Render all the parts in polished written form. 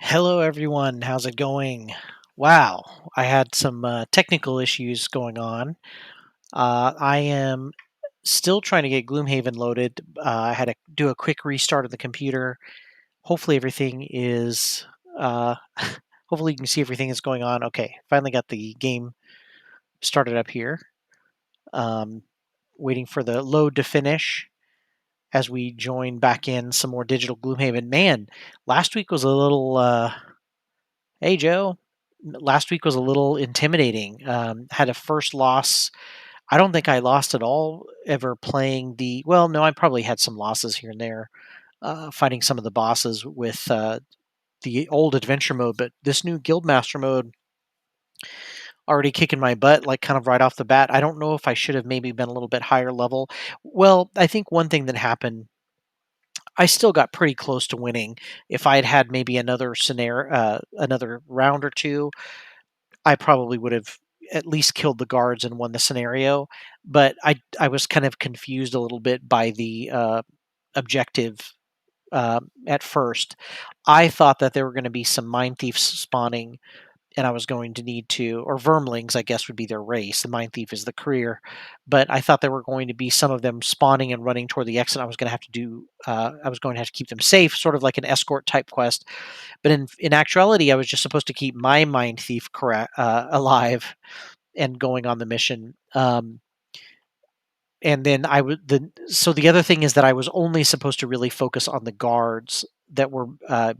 Hello, everyone. How's it going? Wow, I had some technical issues going on. I am still trying to get Gloomhaven loaded. I had to do a quick restart of the computer. Hopefully, everything is. Uh, hopefully, you can see everything that's going on. Okay, finally got the game started up here. Um, Waiting for the load to finish as we join back in some more digital Gloomhaven. Man, last week was a little. Hey, Joe. Last week was a little intimidating. Had a first loss. I don't think I lost at all ever playing the. Well, no, I probably had some losses here and there, fighting some of the bosses with the old adventure mode. But this new Guildmaster mode already kicking my butt, like kind of right off the bat. I don't know if I should have maybe been a little bit higher level. Well, I think one thing that happened. I still got pretty close to winning. If I had had maybe another scenario, another round or two, I probably would have at least killed the guards and won the scenario. But I was kind of confused a little bit by the objective at first. I thought that there were going to be some mine thieves spawning, and I was going to need to, or vermlings, I guess would be their race. The mine thief is the career, but I thought there were going to be some of them spawning and running toward the exit. I was going to have to do. I was going to have to keep them safe, sort of like an escort type quest. But in actuality, I was just supposed to keep my mind thief alive and going on the mission. And then I would so the other thing is that I was only supposed to really focus on the guards that were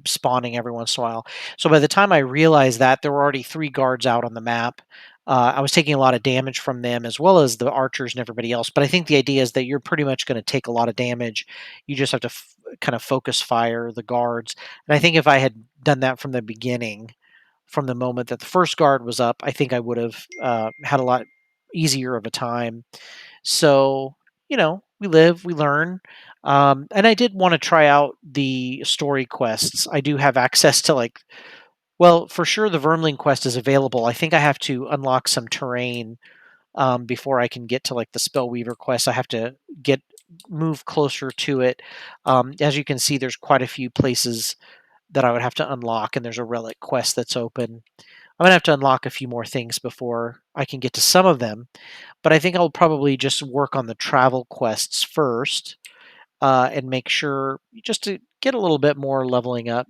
spawning every once in a while. So by the time I realized that, there were already 3 guards out on the map. I was taking a lot of damage from them as well as the archers and everybody else. But I think the idea is that you're pretty much going to take a lot of damage. You just have to kind of focus fire the guards. And I think if I had done that from the beginning, from the moment that the first guard was up, I think I would have had a lot easier of a time. So, we live, we learn. And I did want to try out the story quests. I do have access to, like, well, for sure, the Vermling quest is available. I think I have to unlock some terrain before I can get to, like, the Spellweaver quest. I have to move closer to it. As you can see, there's quite a few places that I would have to unlock, and there's a relic quest that's open. I'm gonna have to unlock a few more things before I can get to some of them, but I think I'll probably just work on the travel quests first, and make sure just to get a little bit more leveling up.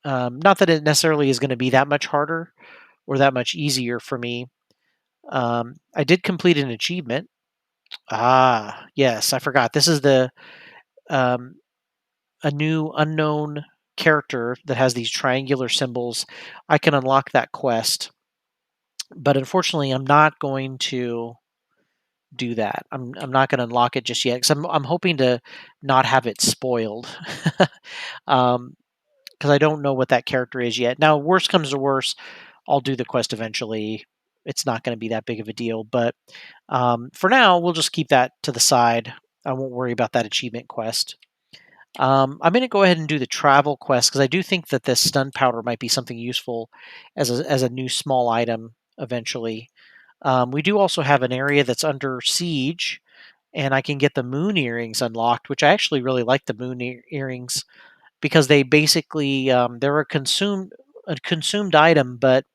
Not that it necessarily is going to be that much harder or that much easier for me. I did complete an achievement. Ah, yes, I forgot. This is the um, a new unknown character that has these triangular symbols. I can unlock that quest, but unfortunately, I'm not going to do that. I'm not going to unlock it just yet because I'm hoping to not have it spoiled, because I don't know what that character is yet. Now, worst comes to worst, I'll do the quest eventually. It's not going to be that big of a deal, but for now, we'll just keep that to the side. I won't worry about that achievement quest. I'm going to go ahead and do the travel quest because I do think that this stun powder might be something useful as a new small item eventually. We do also have an area that's under siege, and I can get the moon earrings unlocked, which I actually really like the moon earrings because they basically they're a consumed item, but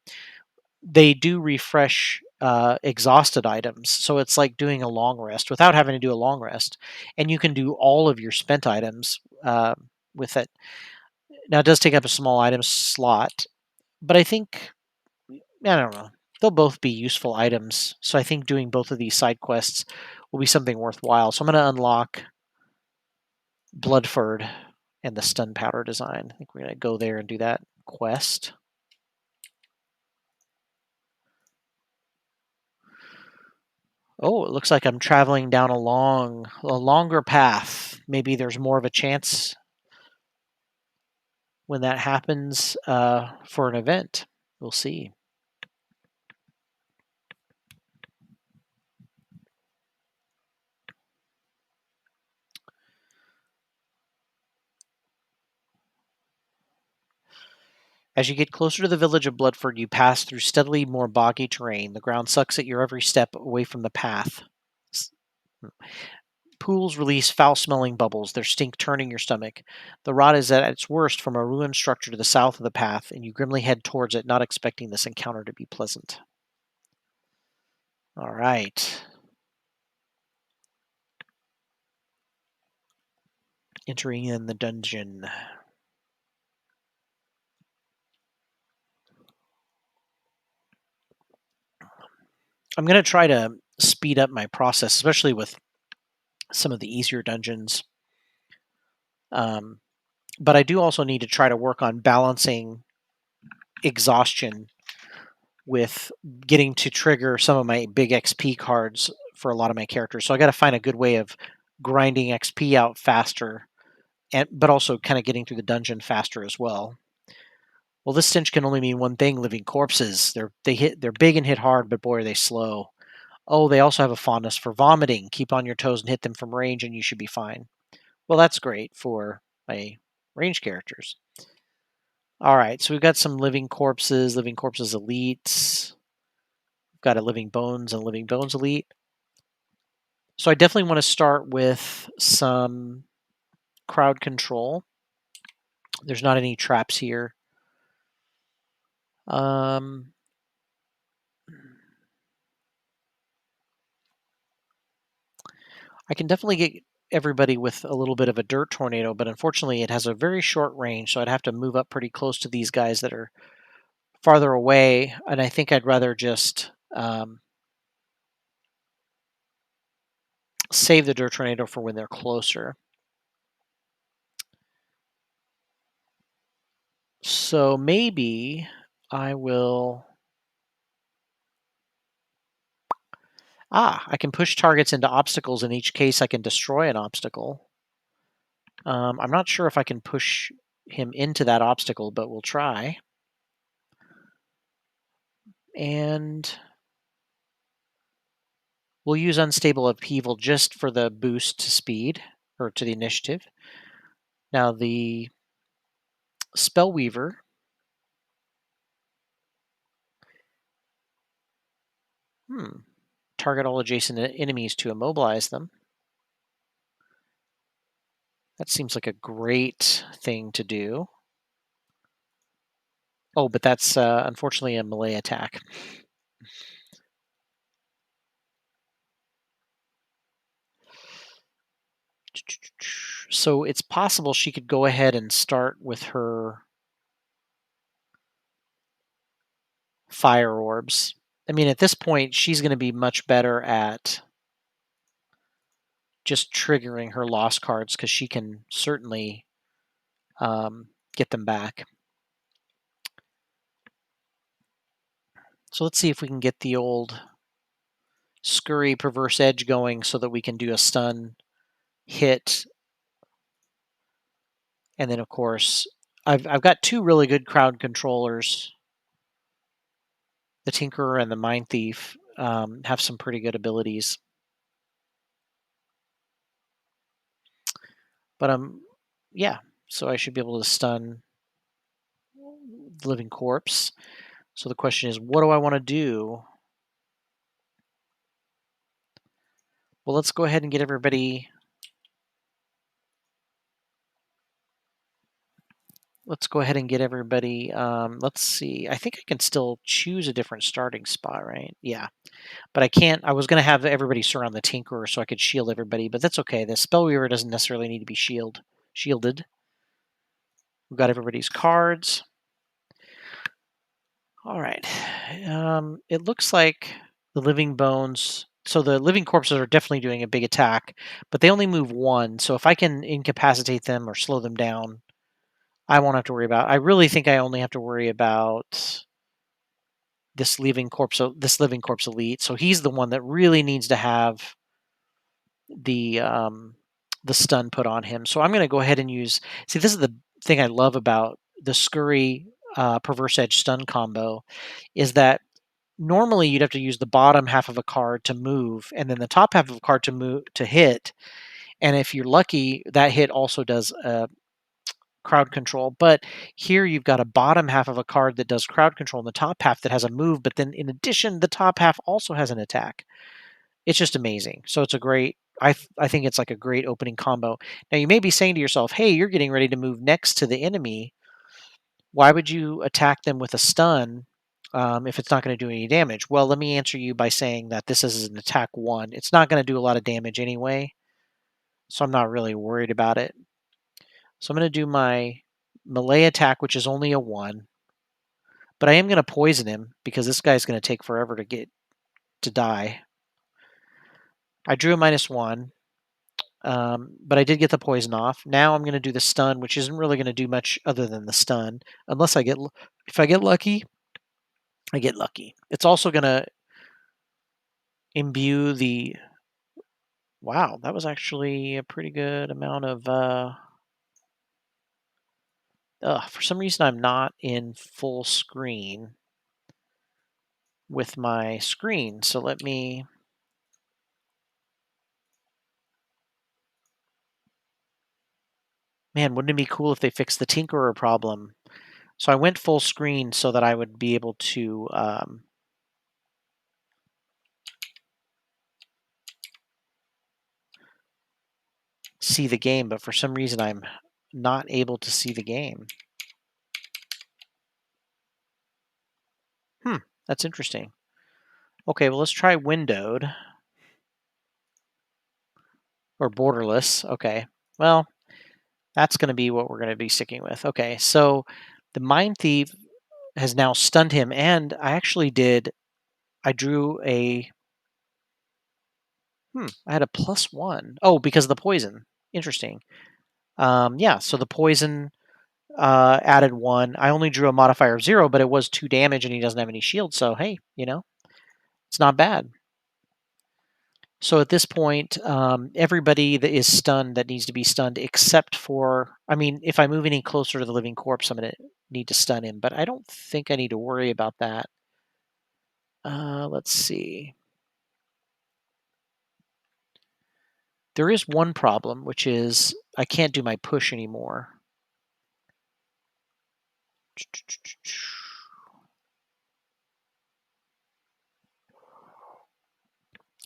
they do refresh exhausted items. So it's like doing a long rest without having to do a long rest, and you can do all of your spent items with it. Now it does take up a small item slot, but I think I don't know. They'll both be useful items, so I think doing both of these side quests will be something worthwhile. So I'm going to unlock Bloodford and the stun powder design. I think we're going to go there and do that quest. Oh, it looks like I'm traveling down a longer path. Maybe there's more of a chance when that happens for an event. We'll see. As you get closer to the village of Bloodford, you pass through steadily more boggy terrain. The ground sucks at your every step away from the path. Pools release foul-smelling bubbles, their stink turning your stomach. The rot is at its worst from a ruined structure to the south of the path, and you grimly head towards it, not expecting this encounter to be pleasant. All right. Entering in the dungeon. I'm going to try to speed up my process, especially with some of the easier dungeons. But I do also need to try to work on balancing exhaustion with getting to trigger some of my big XP cards for a lot of my characters. So I got to find a good way of grinding XP out faster, but also kind of getting through the dungeon faster as well. Well, this stench can only mean one thing: living corpses. They're big and hit hard, but boy, are they slow. Oh, they also have a fondness for vomiting. Keep on your toes and hit them from range, and you should be fine. Well, that's great for my range characters. All right, so we've got some living corpses elites. We've got a living bones and living bones elite. So I definitely want to start with some crowd control. There's not any traps here. I can definitely get everybody with a little bit of a dirt tornado, but unfortunately it has a very short range, so I'd have to move up pretty close to these guys that are farther away, and I think I'd rather just save the dirt tornado for when they're closer. So maybe I will... I can push targets into obstacles. In each case, I can destroy an obstacle. I'm not sure if I can push him into that obstacle, but we'll try. And we'll use Unstable Upheaval just for the boost to speed, or to the initiative. Now the Spellweaver. Target all adjacent enemies to immobilize them. That seems like a great thing to do. Oh, but that's unfortunately a melee attack. So it's possible she could go ahead and start with her fire orbs. I mean, at this point, she's going to be much better at just triggering her lost cards because she can certainly get them back. So let's see if we can get the old Scurry Perverse Edge going so that we can do a stun hit. And then, of course, I've got two really good crowd controllers. The Tinkerer and the Mind Thief have some pretty good abilities. But yeah, so I should be able to stun the living corpse. So the question is, what do I want to do? Well, let's go ahead and get everybody... Let's go ahead and get everybody... let's see. I think I can still choose a different starting spot, right? Yeah. But I can't... I was going to have everybody surround the Tinkerer so I could shield everybody, but that's okay. The Spellweaver doesn't necessarily need to be shielded. We've got everybody's cards. All right. It looks like the living bones... So the living corpses are definitely doing a big attack, but they only move one. So if I can incapacitate them or slow them down, I won't have to worry about... I really think I only have to worry about this living corpse elite. So he's the one that really needs to have the stun put on him. So I'm going to go ahead and use... See, this is the thing I love about the Scurry Perverse Edge stun combo, is that normally you'd have to use the bottom half of a card to move, and then the top half of a card to hit. And if you're lucky, that hit also does crowd control. But here you've got a bottom half of a card that does crowd control and the top half that has a move, but then in addition, the top half also has an attack. It's just amazing. So it's a great. I think it's like a great opening combo. Now you may be saying to yourself, "Hey, you're getting ready to move next to the enemy. Why would you attack them with a stun if it's not going to do any damage?" Well, let me answer you by saying that this is an attack one. It's not going to do a lot of damage anyway, so I'm not really worried about it. So I'm going to do my melee attack, which is only a one, but I am going to poison him because this guy's going to take forever to get to die. I drew a -1, but I did get the poison off. Now I'm going to do the stun, which isn't really going to do much other than the stun, unless if I get lucky, I get lucky. It's also going to imbue the. Wow, that was actually a pretty good amount of. For some reason, I'm not in full screen with my screen, so let me. Man, wouldn't it be cool if they fixed the Tinkerer problem? So I went full screen so that I would be able to see the game, but for some reason I'm not able to see the game. That's interesting. Okay, well, let's try windowed or borderless. Okay, well, that's going to be what we're going to be sticking with. Okay, so the Mind Thief has now stunned him, and I drew a. I had a +1. Oh, because of the poison. Interesting. Yeah, so the poison added 1. I only drew a modifier of 0, but it was 2 damage, and he doesn't have any shield. So hey, it's not bad. So at this point, everybody that is stunned that needs to be stunned, except for, I mean, if I move any closer to the living corpse, I'm going to need to stun him, but I don't think I need to worry about that. Let's see. There is one problem, which is I can't do my push anymore.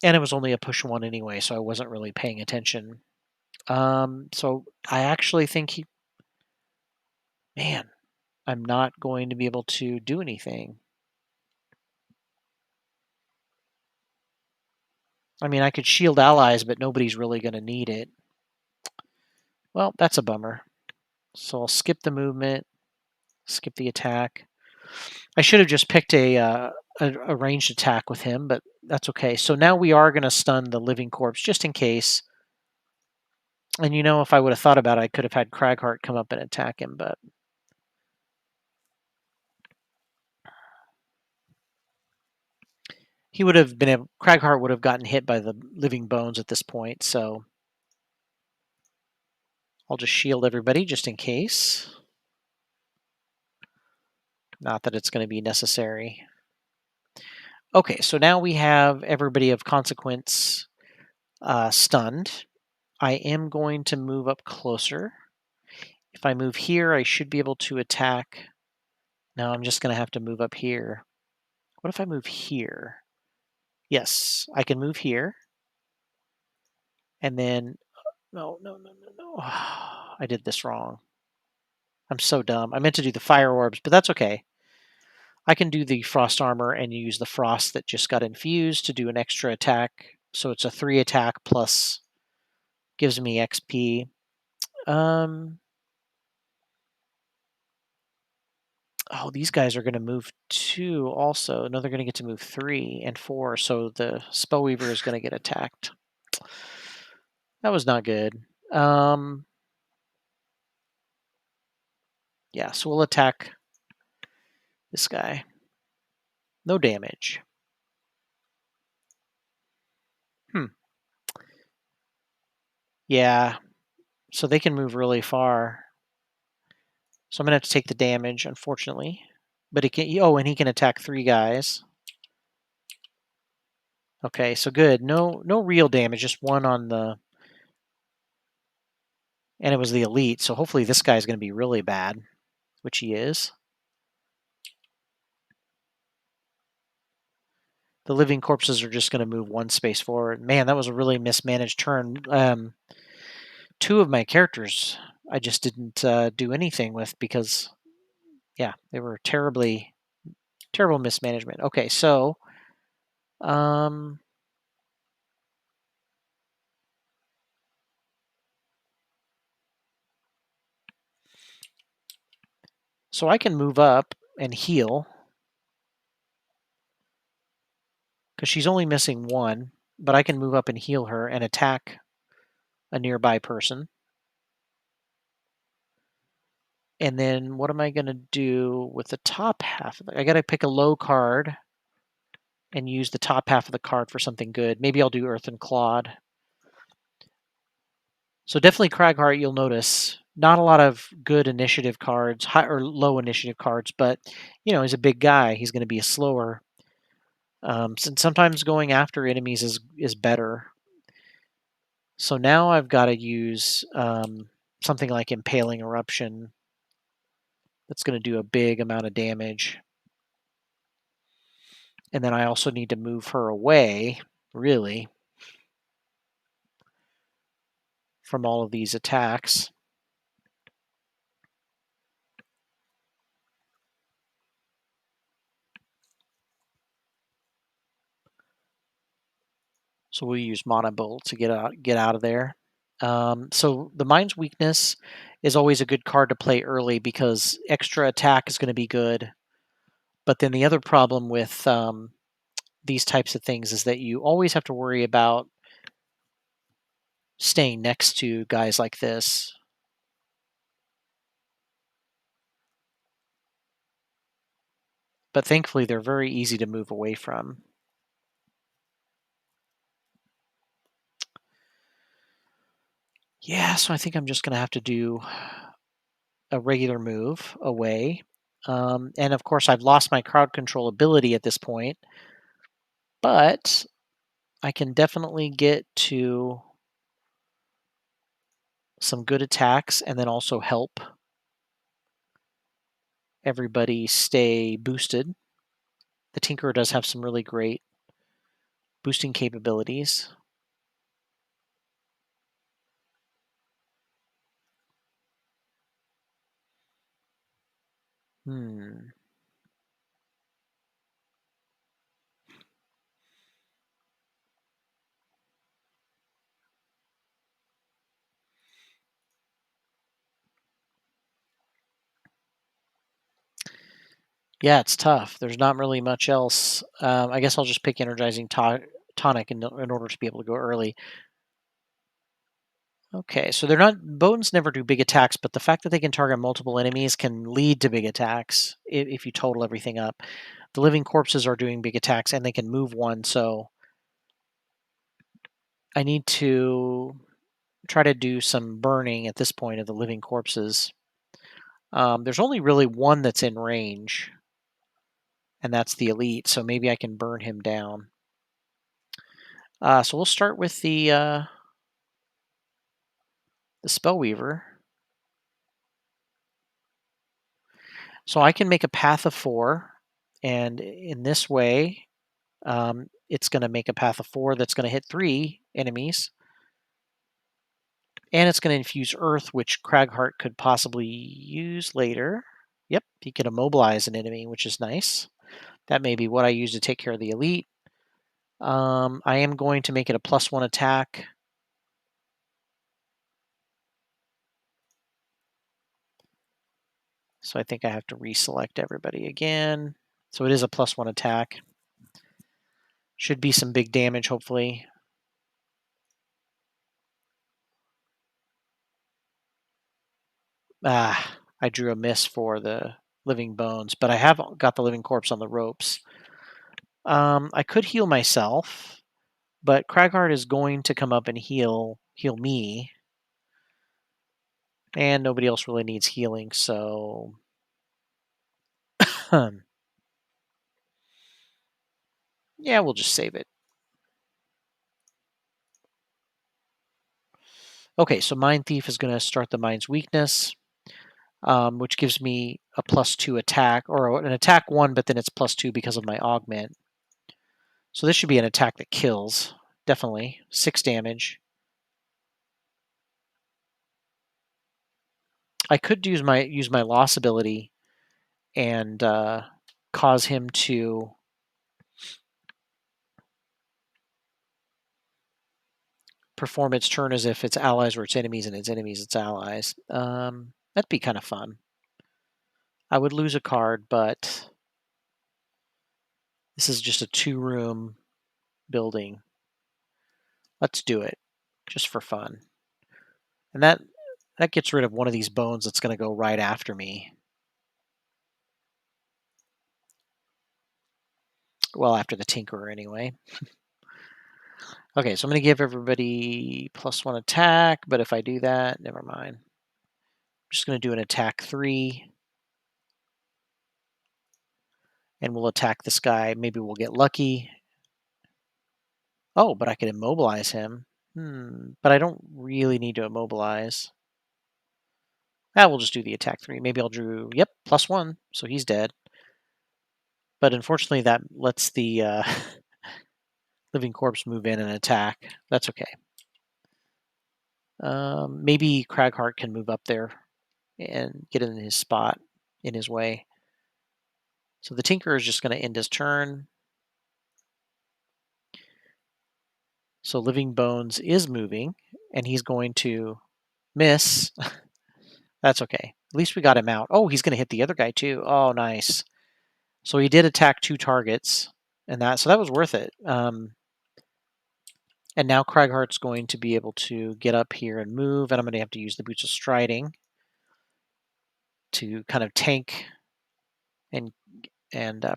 And it was only a push 1 anyway, so I wasn't really paying attention. So I actually think man, I'm not going to be able to do anything. I mean, I could shield allies, but nobody's really going to need it. Well, that's a bummer. So I'll skip the movement, skip the attack. I should have just picked a ranged attack with him, but that's okay. So now we are going to stun the living corpse just in case. And if I would have thought about it, I could have had Cragheart come up and attack him, but he would have been Cragheart would have gotten hit by the living bones at this point. So I'll just shield everybody just in case. Not that it's going to be necessary. Okay, so now we have everybody of consequence stunned. I am going to move up closer. If I move here, I should be able to attack. No, I'm just going to have to move up here. What if I move here? Yes, I can move here. And then, no. I did this wrong. I'm so dumb. I meant to do the fire orbs, but that's okay. I can do the frost armor and use the frost that just got infused to do an extra attack. So it's a 3 attack plus gives me XP. Oh, these guys are going to move 2 also. No, they're going to get to move 3 and 4. So the Spellweaver is going to get attacked. That was not good. Yeah, so we'll attack this guy. No damage. Yeah, so they can move really far. So I'm going to have to take the damage, unfortunately. But he can. Oh, and he can attack 3 guys. Okay, so good. No real damage, just 1 on the. And it was the elite, so hopefully this guy's going to be really bad, which he is. The living corpses are just going to move one space forward. Man, that was a really mismanaged turn. Two of my characters I just didn't do anything with because, yeah, they were terrible mismanagement. Okay, so um, so I can move up and heal because she's only missing one, but I can move up and heal her and attack a nearby person. And then what am I going to do with the top half? I got to pick a low card and use the top half of the card for something good. Maybe I'll do Earth and Clod. So definitely Cragheart, you'll notice not a lot of good initiative cards, high or low initiative cards, but he's a big guy. He's going to be slower. Sometimes going after enemies is better. So now I've got to use something like Impaling Eruption. That's going to do a big amount of damage. And then I also need to move her away, really, from all of these attacks. So we'll use Mana Bolt to get out of there. So the Mind's Weakness is always a good card to play early because extra attack is going to be good. But then the other problem with these types of things is that you always have to worry about staying next to guys like this. But thankfully, they're very easy to move away from. Yeah, so I think I'm just going to have to do a regular move away. And of course, I've lost my crowd control ability at this point. But I can definitely get to some good attacks and then also help everybody stay boosted. The Tinkerer does have some really great boosting capabilities. Hmm. Yeah, it's tough. There's not really much else. I guess I'll just pick Energizing Tonic in order to be able to go early. Okay, so they're not bones never do big attacks, but the fact that they can target multiple enemies can lead to big attacks if you total everything up. The living corpses are doing big attacks and they can move one, so I need to try to do some burning at this point of the living corpses. There's only really one that's in range, and that's the elite, so maybe I can burn him down. So we'll start with the Spellweaver. So I can make a path of 4, and in this way, it's going to make a path of 4 that's going to hit 3 enemies. And it's going to infuse Earth, which Cragheart could possibly use later. Yep, he could immobilize an enemy, which is nice. That may be what I use to take care of the elite. I am going to make it a +1 attack. So I think I have to reselect everybody again. So it is a +1 attack. Should be some big damage, hopefully. I drew a miss for the living bones, but I have got the living corpse on the ropes. I could heal myself, but Cragheart is going to come up and heal me. And nobody else really needs healing, so yeah, we'll just save it. Okay, so Mind Thief is going to start the Mind's Weakness, which gives me a +2 attack, or an attack 1, but then it's +2 because of my augment. So this should be an attack that kills. Definitely. 6 damage. I could use my loss ability and cause him to perform its turn as if its allies were its enemies and its enemies its allies. That'd be kind of fun. I would lose a card, but this is just a 2-room building. Let's do it, just for fun. And that gets rid of one of these bones that's going to go right after me. Well, after the Tinkerer, anyway. Okay, so I'm going to give everybody +1 attack, but if I do that, never mind. I'm just going to do an attack 3. And we'll attack this guy. Maybe we'll get lucky. Oh, but I could immobilize him. But I don't really need to immobilize. We'll just do the attack 3. Maybe I'll drew, yep, +1, so he's dead. But unfortunately, that lets the living corpse move in and attack. That's okay. Maybe Craghart can move up there and get in his spot, in his way. So the Tinkerer is just going to end his turn. So Living Bones is moving, and he's going to miss. That's okay. At least we got him out. Oh, he's going to hit the other guy too. Oh, nice. So he did attack 2 targets, and that was worth it. And now Craghart's going to be able to get up here and move, and I'm going to have to use the Boots of Striding to kind of tank and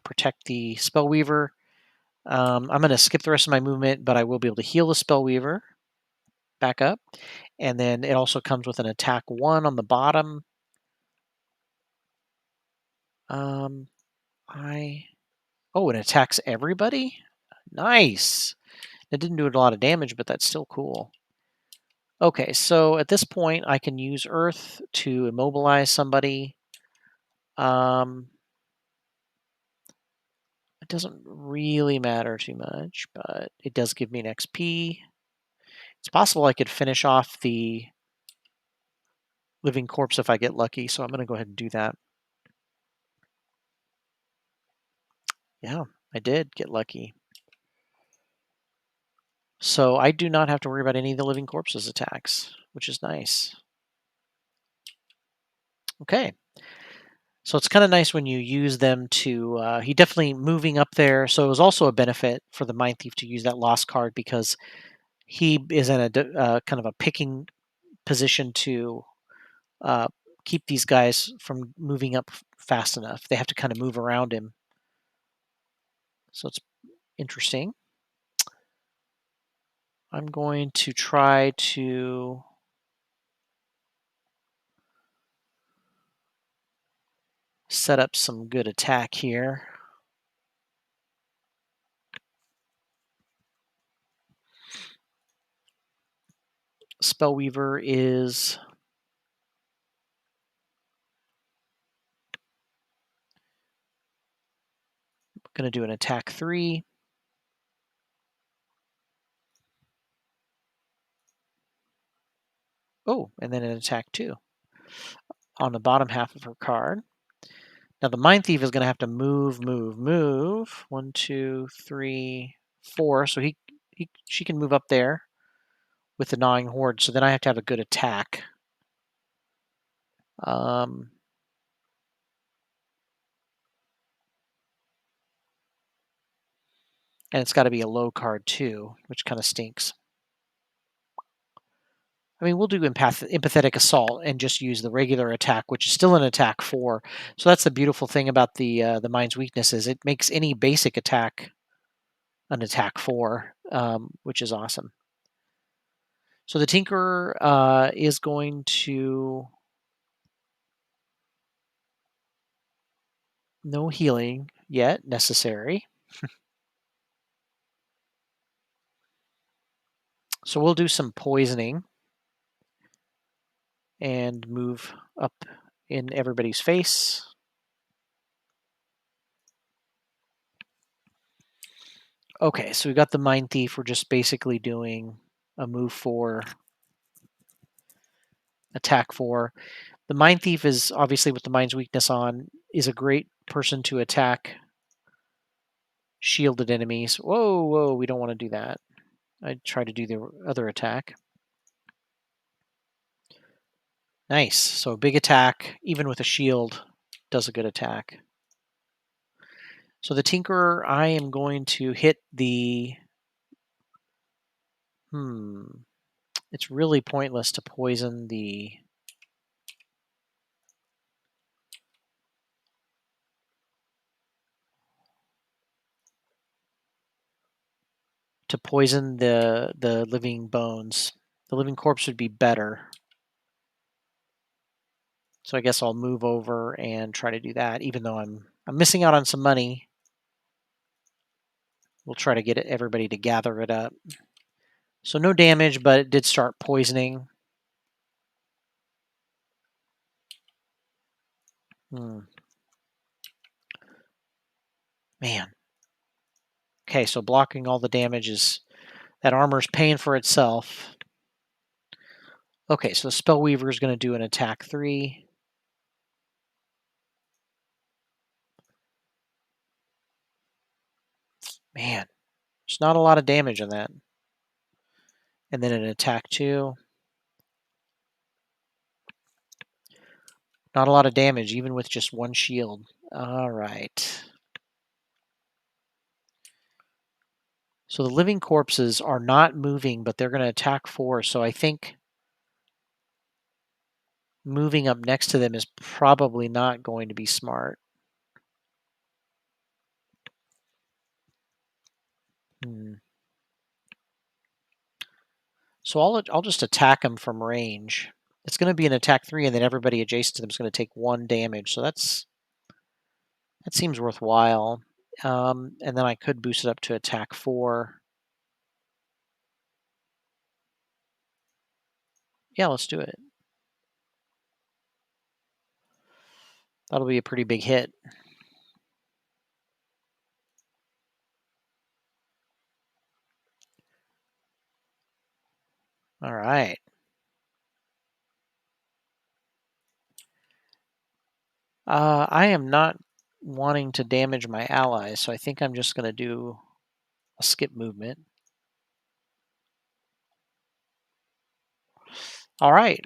protect the Spellweaver. I'm going to skip the rest of my movement, but I will be able to heal the Spellweaver back up. And then it also comes with an attack 1 on the bottom. It attacks everybody? Nice. It didn't do a lot of damage, but that's still cool. Okay, so at this point, I can use Earth to immobilize somebody. It doesn't really matter too much, but it does give me an XP. It's possible I could finish off the living corpse if I get lucky, so I'm going to go ahead and do that. Yeah, I did get lucky. So I do not have to worry about any of the living corpses attacks, which is nice. Okay. So it's kind of nice when you use them to, he definitely moving up there. So it was also a benefit for the Mind Thief to use that lost card because he is in a kind of a picking position to uh, keep these guys from moving up fast enough. They have to kind of move around him. So it's interesting. I'm going to try to set up some good attack here. Spellweaver is going to do an attack 3. Oh, and then an attack 2 on the bottom half of her card. Now the Mind Thief is going to have to move. 1, 2, 3, 4. So she can move up there with the Gnawing Horde. So then I have to have a good attack. And it's got to be a low card too, which kind of stinks. I mean, we'll do Empathetic Assault and just use the regular attack, which is still an attack 4. So that's the beautiful thing about the Mind's Weakness is it makes any basic attack an attack 4, which is awesome. So the Tinkerer is going to... No healing yet necessary. So we'll do some poisoning and move up in everybody's face. Okay, so we got the Mind Thief. We're just basically doing a move 4, attack 4. The Mind Thief is obviously with the Mind's Weakness on, is a great person to attack shielded enemies. Whoa, whoa, we don't want to do that. I'd try to do the other attack. Nice. So a big attack, even with a shield, does a good attack. So the Tinkerer, I am going to hit the... It's really pointless to poison the... the living bones. The living corpse would be better. So I guess I'll move over and try to do that, even though I'm missing out on some money. We'll try to get everybody to gather it up. So no damage, but it did start poisoning. Man. Okay, so blocking all the damage is... That armor's paying for itself. Okay, so the Spellweaver is going to do an attack 3. Man, there's not a lot of damage on that. And then an attack 2. Not a lot of damage, even with just one shield. All right. So the living corpses are not moving, but they're going to attack 4. So I think moving up next to them is probably not going to be smart. So I'll just attack them from range. It's going to be an attack 3, and then everybody adjacent to them is going to take 1 damage. So that seems worthwhile. And then I could boost it up to attack 4. Yeah, let's do it. That'll be a pretty big hit. All right. I am not wanting to damage my allies, so I think I'm just going to do a skip movement. All right.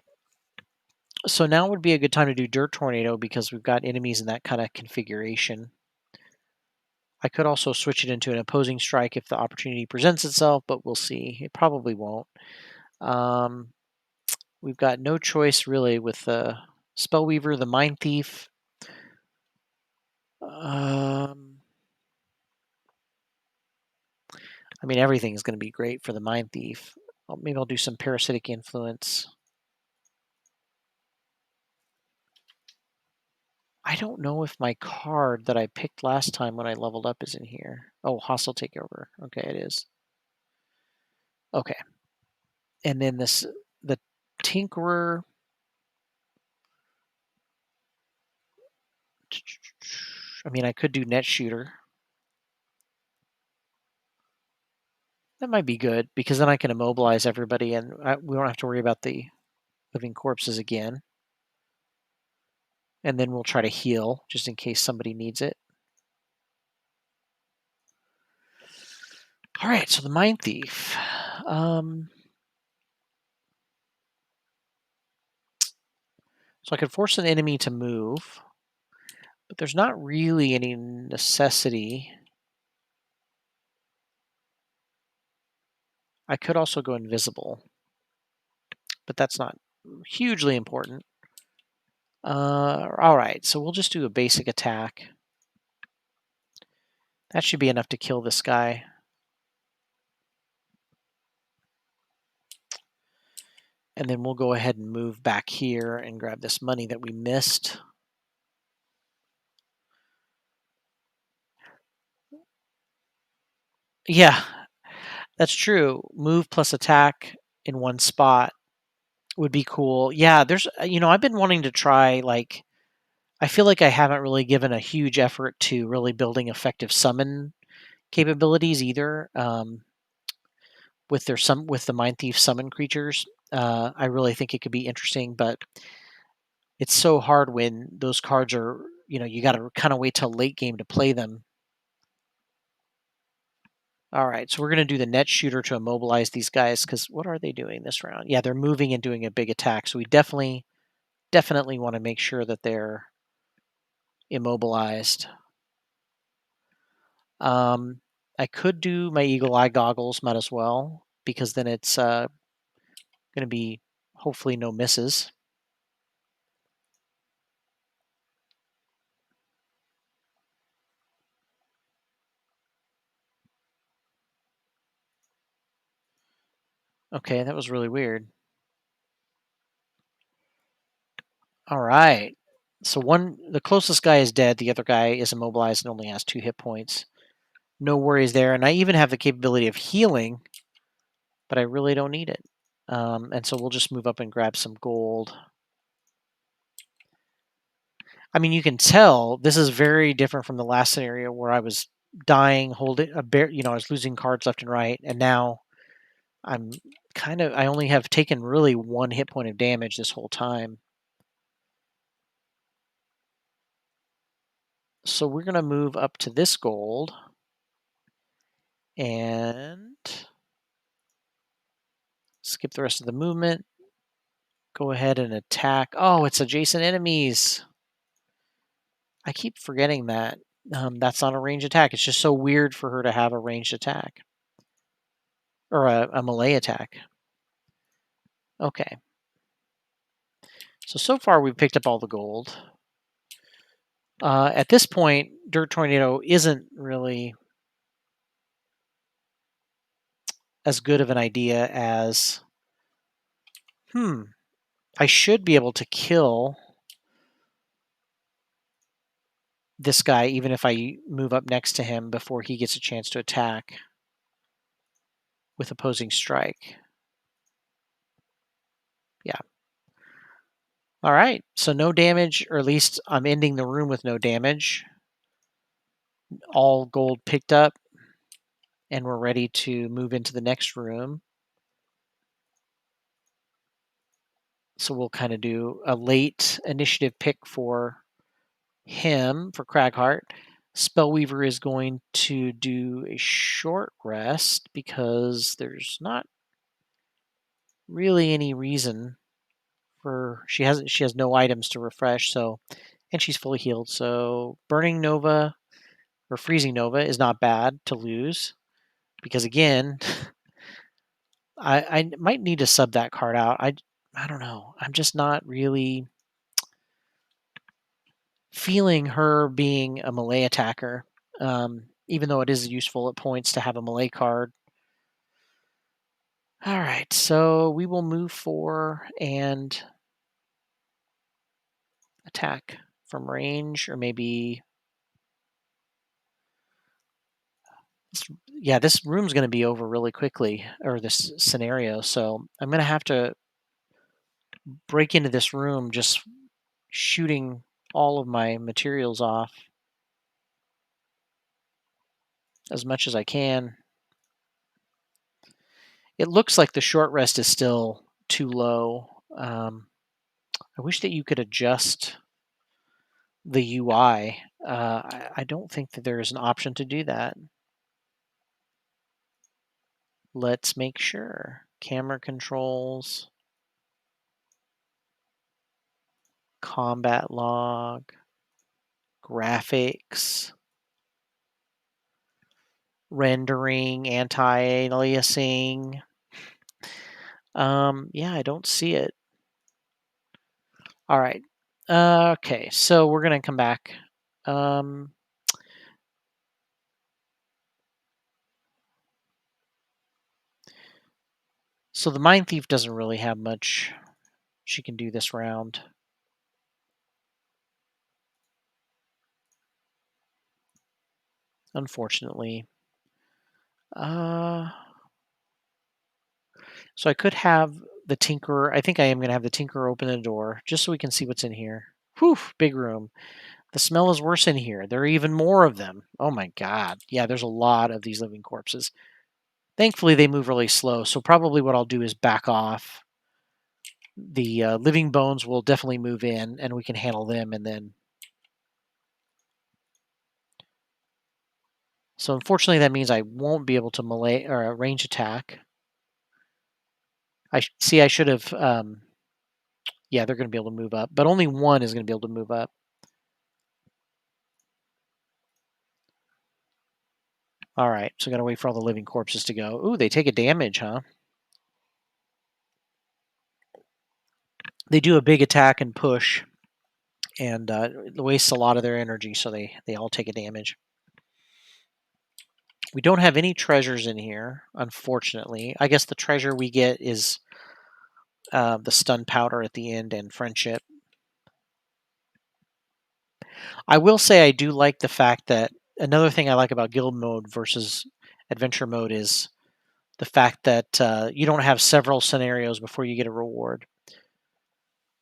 So now would be a good time to do Dirt Tornado because we've got enemies in that kind of configuration. I could also switch it into an opposing strike if the opportunity presents itself, but we'll see. It probably won't. We've got no choice really with the Spellweaver, the Mind Thief. I mean, everything's going to be great for the Mind Thief. Maybe I'll do some Parasitic Influence. I don't know if my card that I picked last time when I leveled up is in here. Oh, Hostile Takeover. Okay, it is. Okay. And then the Tinkerer. I mean, I could do Net Shooter. That might be good because then I can immobilize everybody and we don't have to worry about the living corpses again. And then we'll try to heal just in case somebody needs it. All right, so the Mind Thief. So I could force an enemy to move, but there's not really any necessity. I could also go invisible, but that's not hugely important. All right, so we'll just do a basic attack. That should be enough to kill this guy. And then we'll go ahead and move back here and grab this money that we missed. Yeah, that's true. Move plus attack in one spot would be cool. Yeah, there's, I've been wanting to try, I feel like I haven't really given a huge effort to really building effective summon capabilities either. With the Mind Thief summon creatures, I really think it could be interesting, but it's so hard when those cards are, you got to kind of wait till late game to play them. All right, so we're going to do the net shooter to immobilize these guys because what are they doing this round? Yeah, they're moving and doing a big attack, so we definitely want to make sure that they're immobilized. I could do my eagle eye goggles, might as well, because then it's going to be hopefully no misses. Okay, that was really weird. All right. So the closest guy is dead. The other guy is immobilized and only has 2 hit points. No worries there. And I even have the capability of healing, but I really don't need it. And so we'll just move up and grab some gold. I mean, you can tell this is very different from the last scenario where I was dying, holding a bear. I was losing cards left and right, and now I'm I only have taken really 1 hit point of damage this whole time. So we're gonna move up to this gold and skip the rest of the movement. Go ahead and attack. Oh, it's adjacent enemies. I keep forgetting that. That's not a ranged attack. It's just so weird for her to have a ranged attack. Or a melee attack. Okay. So far we've picked up all the gold. At this point, Dirt Tornado isn't really as good of an idea as... I should be able to kill this guy even if I move up next to him before he gets a chance to attack with opposing strike. Yeah. All right. So no damage, or at least I'm ending the room with no damage. All gold picked up, and we're ready to move into the next room. So we'll kind of do a late initiative pick for him, for Cragheart. Spellweaver is going to do a short rest because there's not really any reason for she has no items to refresh, so, and she's fully healed, so Burning Nova or Freezing Nova is not bad to lose because again, I might need to sub that card out. I don't know. I'm just not really feeling her being a melee attacker, even though it is useful at points to have a melee card. All right, so we will move 4 and attack from range, or maybe... Yeah, this room's going to be over really quickly, or this scenario, so I'm going to have to break into this room just shooting all of my materials off as much as I can. It looks like the short rest is still too low. I wish that you could adjust the UI. I don't think that there is an option to do that. Let's make sure. Camera controls, combat log, graphics, rendering, anti-aliasing. Yeah, I don't see it. All right. Okay, so we're gonna come back. So the Mind Thief doesn't really have much she can do this round. Unfortunately. So I could have the Tinkerer. I think I am going to have the Tinkerer open the door just so we can see what's in here. Whew, big room. The smell is worse in here. There are even more of them. Oh my god. Yeah, there's a lot of these living corpses. Thankfully, they move really slow, so probably what I'll do is back off. The living bones will definitely move in, and we can handle them, and then... So unfortunately, that means I won't be able to melee or range attack. See. I should have. Yeah, they're going to be able to move up, but only one is going to be able to move up. All right, so got to wait for all the living corpses to go. Ooh, they take a damage, huh? They do a big attack and push, and it wastes a lot of their energy, so they all take a damage. We don't have any treasures in here, unfortunately. I guess the treasure we get is the stun powder at the end and friendship. I will say I do like the fact that another thing I like about guild mode versus adventure mode is the fact that you don't have several scenarios before you get a reward.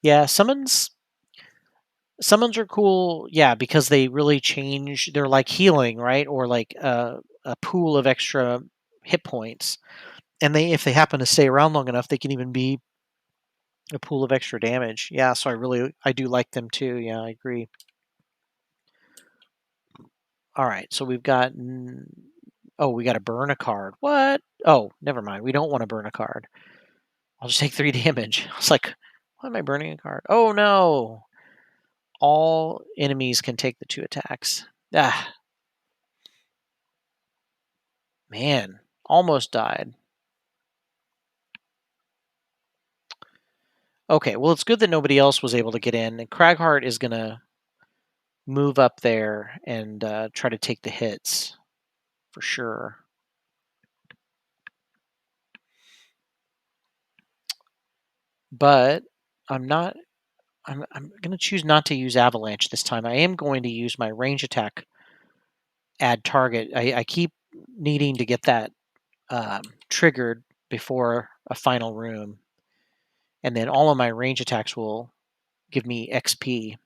Yeah, summons are cool. Yeah, because they really change. They're like healing, right, or like a pool of extra hit points. And if they happen to stay around long enough, they can even be a pool of extra damage. Yeah, so I do like them too. Yeah, I agree. All right, so we've got... Oh, we got to burn a card. What? Oh, never mind. We don't want to burn a card. I'll just take 3 damage. I was like, why am I burning a card? Oh no! All enemies can take the 2 attacks. Ah, man, almost died. Okay, well, it's good that nobody else was able to get in. And Craghart is gonna move up there and try to take the hits for sure. But I'm not. I'm going to choose not to use Avalanche this time. I am going to use my range attack add target. I keep needing to get that triggered before a final room, and then all of my range attacks will give me XP.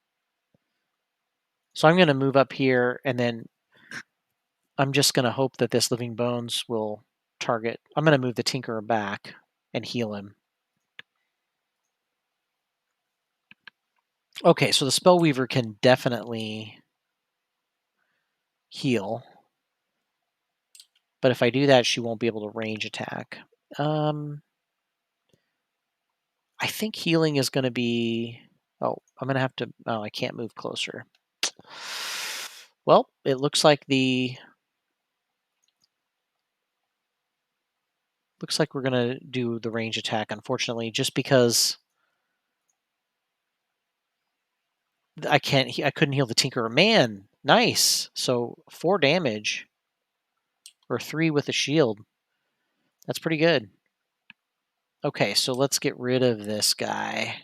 So I'm going to move up here, and then I'm just going to hope that this Living Bones will target. I'm going to move the Tinkerer back and heal him. Okay, so the Spellweaver can definitely heal. But if I do that, she won't be able to range attack. I think healing is going to be... Oh, I'm going to have to... Oh, I can't move closer. Well, it looks like Looks like we're going to do the range attack, unfortunately, just because I couldn't heal the Tinkerer. Man, nice. So 4 damage. Or 3 with a shield. That's pretty good. Okay, so let's get rid of this guy.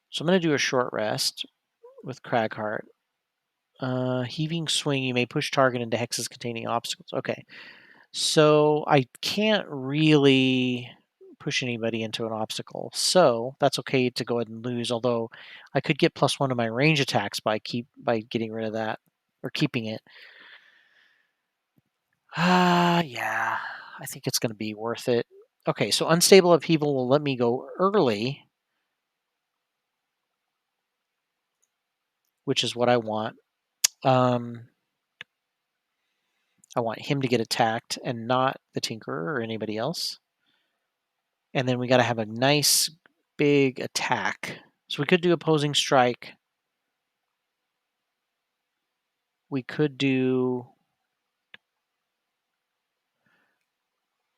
So I'm going to do a short rest with Craghart. Heaving swing. You may push target into hexes containing obstacles. Okay. So I can't really push anybody into an obstacle. So that's okay to go ahead and lose, although I could get +1 to my range attacks by getting rid of that or keeping it. Yeah. I think it's going to be worth it. Okay, so unstable upheaval will let me go early, which is what I want. I want him to get attacked and not the Tinkerer or anybody else. And then we got to have a nice big attack. So we could do opposing strike. We could do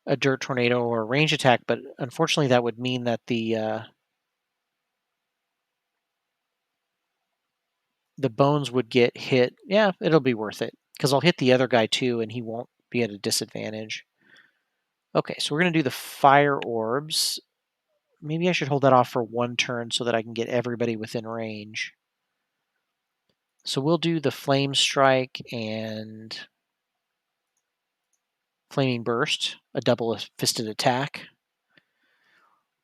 a dirt tornado or a range attack, but unfortunately that would mean that the bones would get hit. Yeah, it'll be worth it because I'll hit the other guy too, and he won't be at a disadvantage. Okay, so we're going to do the fire orbs. Maybe I should hold that off for 1 turn so that I can get everybody within range. So we'll do the flame strike and flaming burst, a double fisted attack.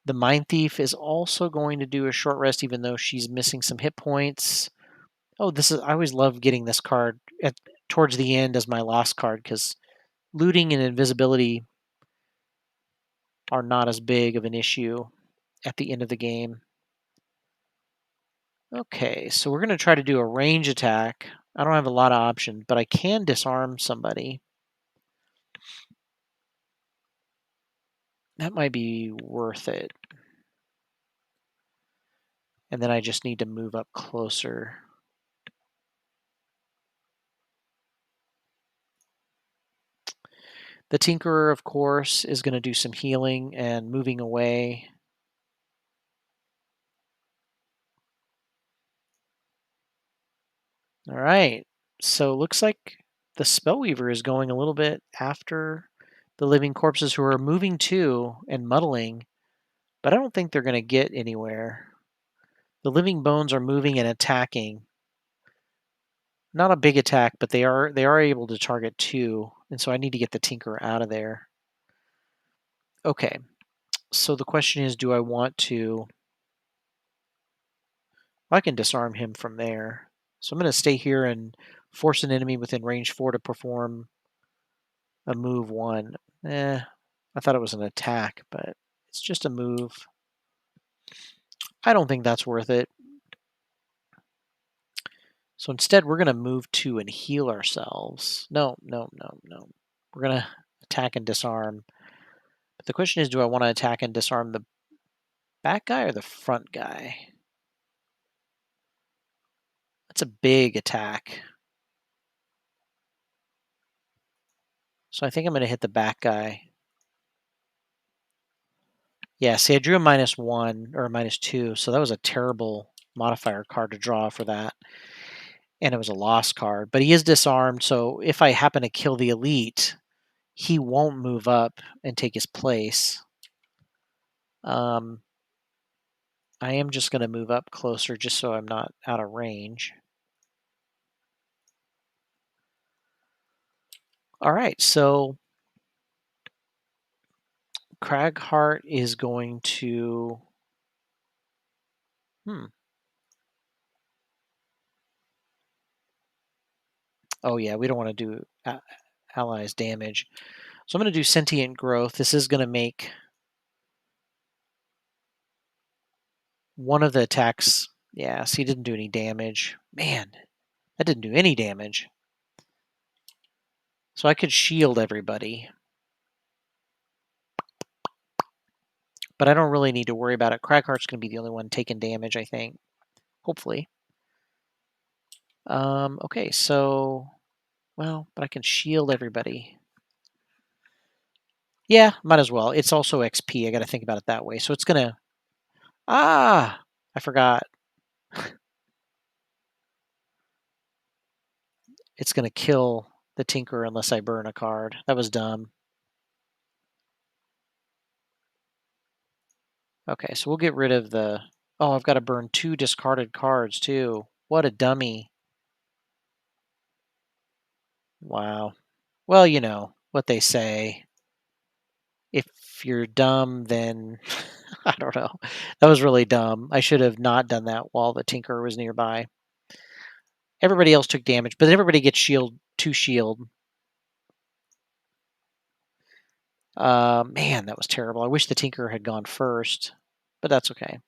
The Mind Thief is also going to do a short rest, even though she's missing some hit points. Oh, this is I always love getting this card towards the end as my lost card because looting and invisibility are not as big of an issue at the end of the game. Okay, so we're going to try to do a range attack. I don't have a lot of options, but I can disarm somebody. That might be worth it. And then I just need to move up closer. The Tinkerer, of course, is going to do some healing and moving away. All right. So looks like the Spellweaver is going a little bit after the living corpses who are moving too and muddling, but I don't think they're going to get anywhere. The living bones are moving and attacking. Not a big attack, but they are able to target 2, and so I need to get the Tinkerer out of there. Okay. So the question is, do I want to I can disarm him from there. So I'm going to stay here and force an enemy within range 4 to perform a move 1. I thought it was an attack, but it's just a move. I don't think that's worth it. So instead, we're going to move 2 and heal ourselves. No. We're going to attack and disarm. But the question is, do I want to attack and disarm the back guy or the front guy? That's a big attack. So I think I'm going to hit the back guy. Yeah, see, I drew a -1 or a -2, so that was a terrible modifier card to draw for that. And it was a lost card. But he is disarmed, so if I happen to kill the elite, he won't move up and take his place. I am just going to move up closer just so I'm not out of range. All right, so Cragheart is going to... Oh yeah, we don't want to do allies damage. So I'm going to do Sentient Growth. This is going to make one of the attacks... Yeah, so he didn't do any damage. Man, that didn't do any damage. So I could shield everybody. But I don't really need to worry about it. Cragheart's going to be the only one taking damage, I think. Hopefully. Okay, so... Well, but I can shield everybody. Yeah, might as well. It's also XP. I got to think about it that way. So it's going to... Ah! I forgot. It's going to kill the Tinker unless I burn a card. That was dumb. Okay, so we'll get rid of the... Oh, I've got to burn 2 discarded cards, too. What a dummy. Wow. Well, you know what they say. If you're dumb, then... I don't know. That was really dumb. I should have not done that while the Tinker was nearby. Everybody else took damage, but everybody gets shield 2 shield. Man, that was terrible. I wish the Tinker had gone first, but that's okay.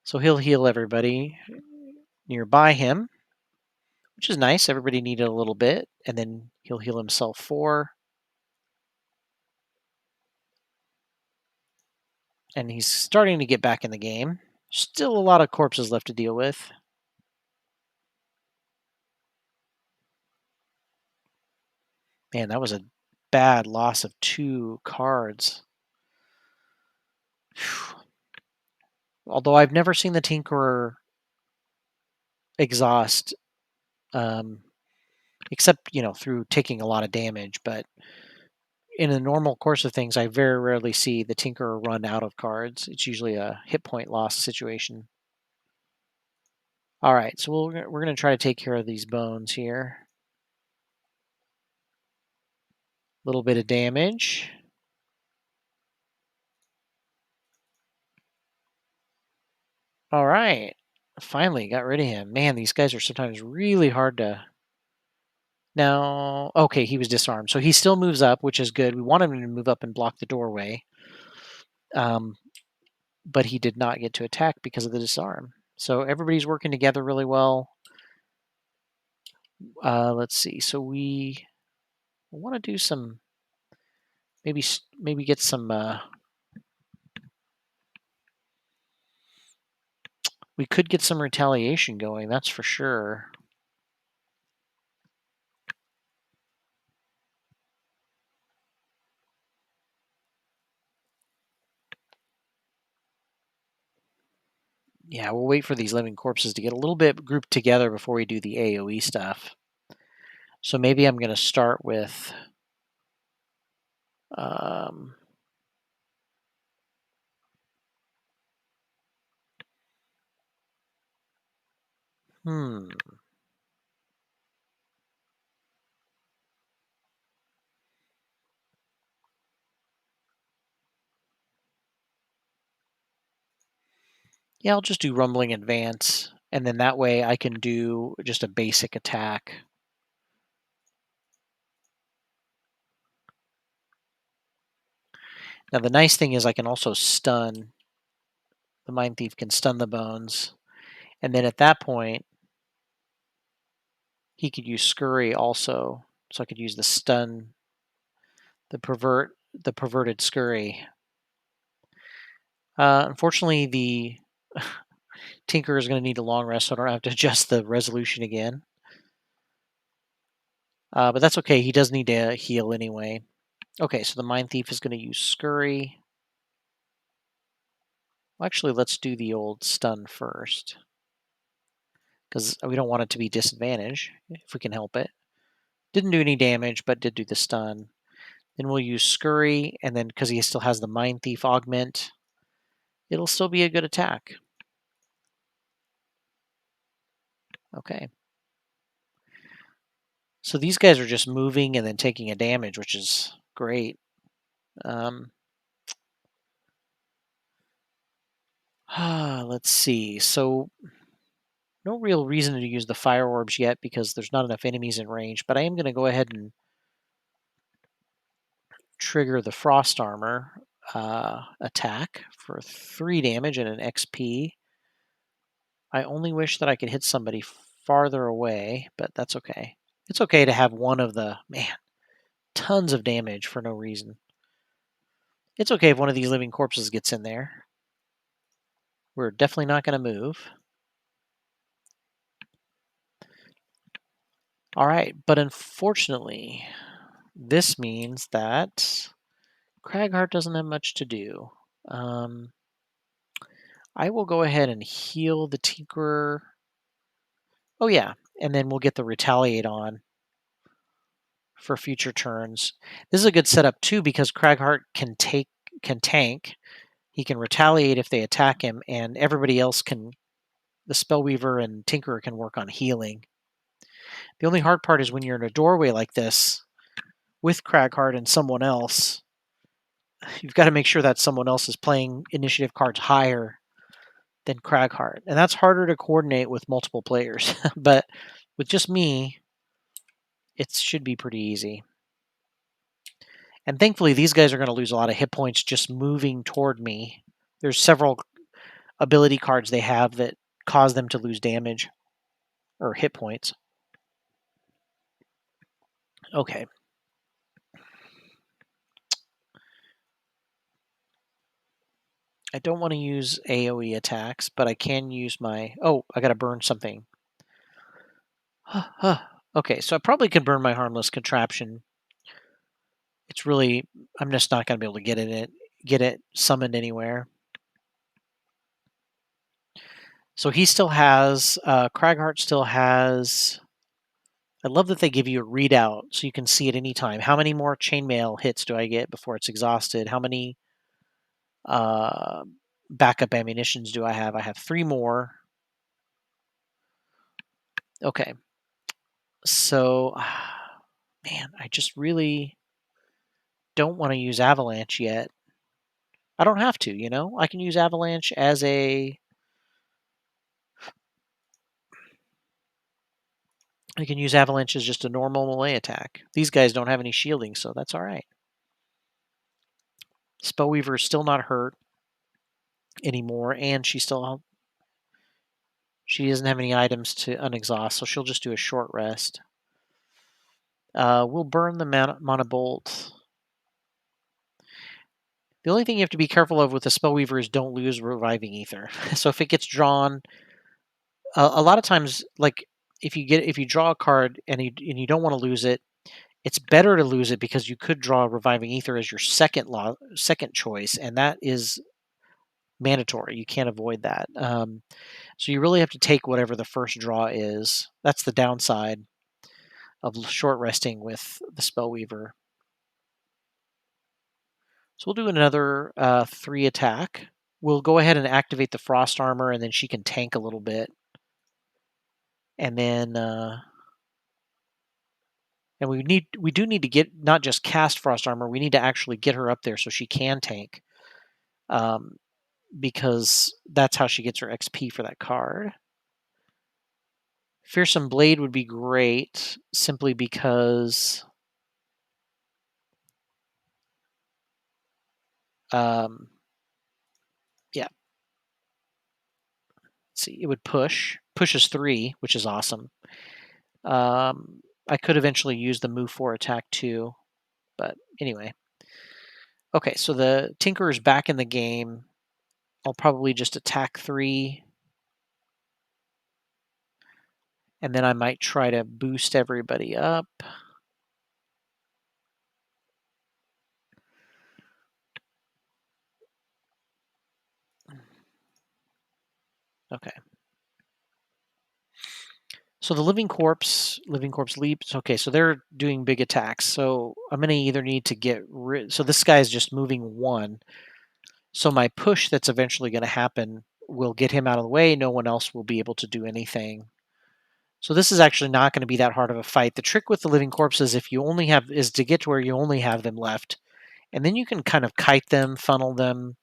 So he'll heal everybody nearby him, which is nice. Everybody needed a little bit, and then he'll heal himself 4. And he's starting to get back in the game. Still a lot of corpses left to deal with. Man, that was a bad loss of 2 cards. Although I've never seen the Tinkerer exhaust, except, through taking a lot of damage. But in a normal course of things, I very rarely see the Tinkerer run out of cards. It's usually a hit point loss situation. All right, so we're going to try to take care of these bones here. A little bit of damage. All right. Finally got rid of him. Man, these guys are sometimes really hard to. Now, okay, he was disarmed. So he still moves up, which is good. We want him to move up and block the doorway. Um, but he did not get to attack because of the disarm. So everybody's working together really well. Let's see. So we want to do some maybe get some. We could get some retaliation going. That's for sure. Yeah, we'll wait for these living corpses to get a little bit grouped together before we do the AoE stuff. So maybe I'm going to start with. Um, hmm. Yeah, I'll just do rumbling advance, and then that way I can do just a basic attack. Now the nice thing is I can also stun. The Mind Thief can stun the bones, and then at that point he could use Scurry also. So I could use the stun, the perverted Scurry. Unfortunately, the Tinker is going to need a long rest, so I don't have to adjust the resolution again. But that's okay. He does need to heal anyway. Okay, so the Mind Thief is going to use Scurry. Well, actually, let's do the old stun first, because we don't want it to be disadvantage if we can help it. Didn't do any damage, but did do the stun. Then we'll use Scurry, and then because he still has the Mind Thief augment, it'll still be a good attack. Okay. So these guys are just moving and then taking a damage, which is great. Let's see. So no real reason to use the fire orbs yet because there's not enough enemies in range, but I am going to go ahead and trigger the frost armor attack for 3 damage and an XP. I only wish that I could hit somebody farther away, but that's okay. It's okay to have one of the, man, tons of damage for no reason. It's okay if one of these living corpses gets in there. We're definitely not going to move. All right, but unfortunately, this means that Cragheart doesn't have much to do. I will go ahead and heal the Tinkerer. Oh yeah, and then we'll get the Retaliate on for future turns. This is a good setup too because Cragheart can tank. He can retaliate if they attack him, and everybody else can. The Spellweaver and Tinkerer can work on healing. The only hard part is when you're in a doorway like this with Cragheart and someone else. You've got to make sure that someone else is playing initiative cards higher than Cragheart, and that's harder to coordinate with multiple players. But with just me, it should be pretty easy. And thankfully, these guys are going to lose a lot of hit points just moving toward me. There's several ability cards they have that cause them to lose damage or hit points. Okay. I don't want to use AoE attacks, but I can use my... Oh, I got to burn something. Okay, so I probably could burn my harmless contraption. It's really... I'm just not going to be able to get it summoned anywhere. So he still has... Cragheart still has... I love that they give you a readout so you can see at any time. How many more chainmail hits do I get before it's exhausted? How many uh, backup ammunitions do I have? I have 3 more. Okay. So, man, I just really don't want to use Avalanche yet. I don't have to, you know? I can use Avalanche as a I can use Avalanche as just a normal melee attack. These guys don't have any shielding, so that's all right. Spellweaver is still not hurt anymore, and she doesn't have any items to unexhaust, so she'll just do a short rest. We'll burn the Mana Bolt. The only thing you have to be careful of with the Spellweaver is don't lose Reviving Ether. So if it gets drawn, a lot of times, like if you draw a card and you don't want to lose it, it's better to lose it because you could draw Reviving Ether as your second choice, and that is mandatory. You can't avoid that. So you really have to take whatever the first draw is. That's the downside of short resting with the Spellweaver. So we'll do another 3 attack. We'll go ahead and activate the Frost Armor, and then she can tank a little bit. And then, and we do need to get not just cast Frost Armor. We need to actually get her up there so she can tank, because that's how she gets her XP for that card. Fearsome Blade would be great, simply because yeah. Let's see, it would pushes 3, which is awesome. I could eventually use the move 4 attack too, but anyway. Okay, so the Tinker is back in the game. I'll probably just attack 3. And then I might try to boost everybody up. Okay. So the Living Corpse leaps. Okay, so they're doing big attacks. So I'm going to either need to get rid. So this guy is just moving 1. So my push that's eventually going to happen will get him out of the way. No one else will be able to do anything. So this is actually not going to be that hard of a fight. The trick with the Living Corpses, is to get to where you only have them left, and then you can kind of kite them, funnel them,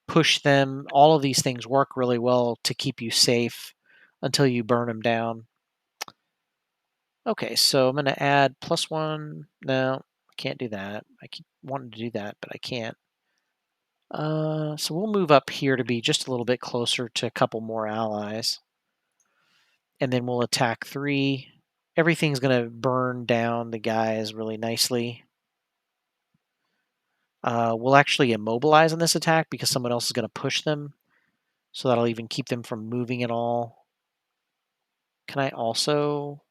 push them. All of these things work really well to keep you safe until you burn them down. Okay, so I'm going to add +1. No, I can't do that. I keep wanting to do that, but I can't. So we'll move up here to be just a little bit closer to a couple more allies. And then we'll attack 3. Everything's going to burn down the guys really nicely. We'll actually immobilize on this attack because someone else is going to push them. So that'll even keep them from moving at all. Can I also...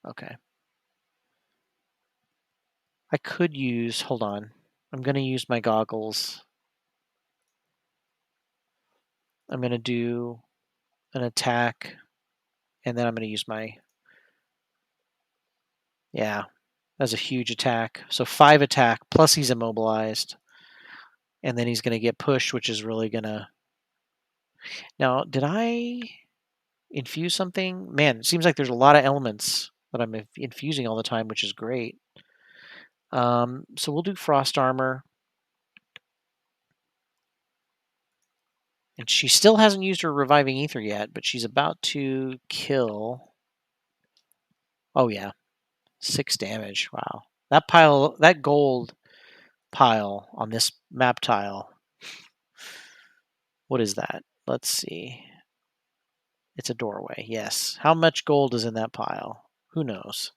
Okay. I could use... Hold on. I'm going to use my goggles. I'm going to do an attack, and then I'm going to use my... Yeah, that's a huge attack. So 5 attack, plus he's immobilized. And then he's going to get pushed, which is really going to... Now, did I infuse something? Man, it seems like there's a lot of elements that I'm infusing all the time, which is great. So we'll do Frost Armor. And she still hasn't used her Reviving Ether yet, but she's about to kill... Oh, yeah. 6 damage. Wow. That gold pile on this map tile. What is that? Let's see. It's a doorway. Yes. How much gold is in that pile? Who knows?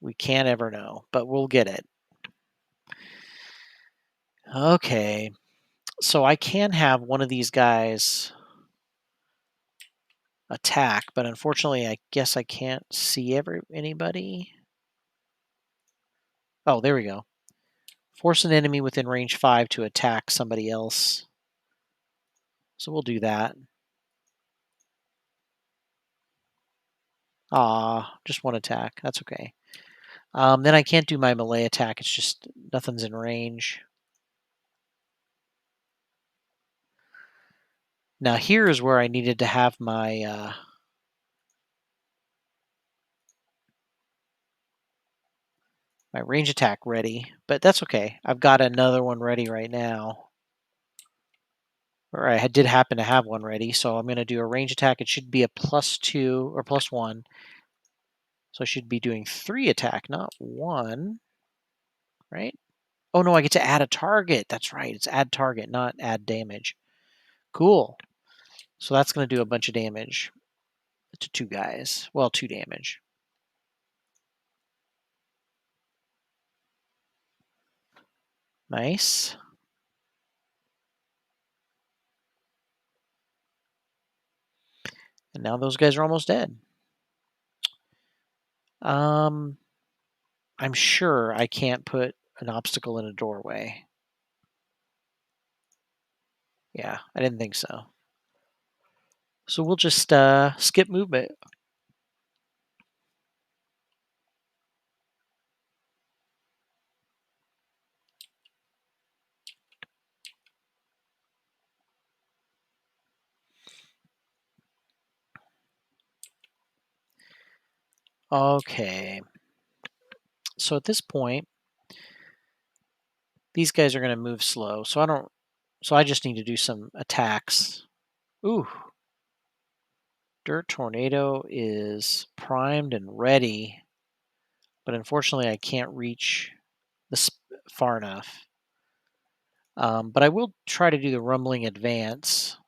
We can't ever know, but we'll get it. Okay. So I can have one of these guys attack, but unfortunately, I guess I can't see anybody. Oh, there we go. Force an enemy within range 5 to attack somebody else. So we'll do that. Just 1 attack. That's okay. Then I can't do my melee attack. It's just nothing's in range. Now here is where I needed to have my my range attack ready, but that's okay. I've got another one ready right now. Or I did happen to have one ready, so I'm going to do a range attack. It should be a +2 or +1. So I should be doing 3 attack, not 1, right? Oh no, I get to add a target. That's right. It's add target, not add damage. Cool. So that's going to do a bunch of damage to 2 guys. Well, 2 damage. Nice. And now those guys are almost dead. I'm sure I can't put an obstacle in a doorway. Yeah, I didn't think so. So we'll just skip movement. Okay. So at this point, these guys are going to move slow. So I just need to do some attacks. Ooh. Dirt Tornado is primed and ready, but unfortunately I can't reach this far enough. But I will try to do the Rumbling Advance,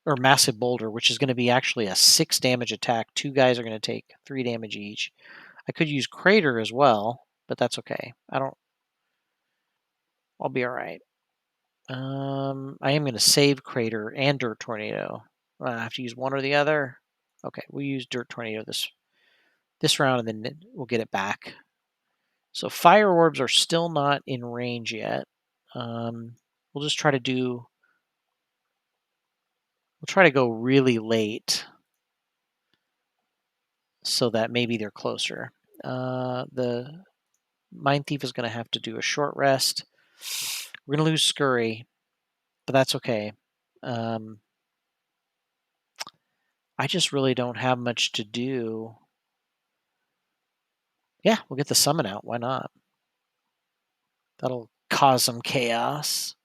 or Massive Boulder, which is going to be actually a 6 damage attack. 2 guys are going to take 3 damage each. I could use Crater as well, but that's okay. I'll be all right. I am going to save Crater and Dirt Tornado. I have to use one or the other. Okay, we'll use Dirt Tornado this round, and then we'll get it back. So Fire Orbs are still not in range yet. We'll just try to do. We'll try to go really late, so that maybe they're closer. The Mind Thief is going to have to do a short rest. We're going to lose Scurry, but that's okay. I just really don't have much to do. Yeah, we'll get the summon out. Why not? That'll cause some chaos.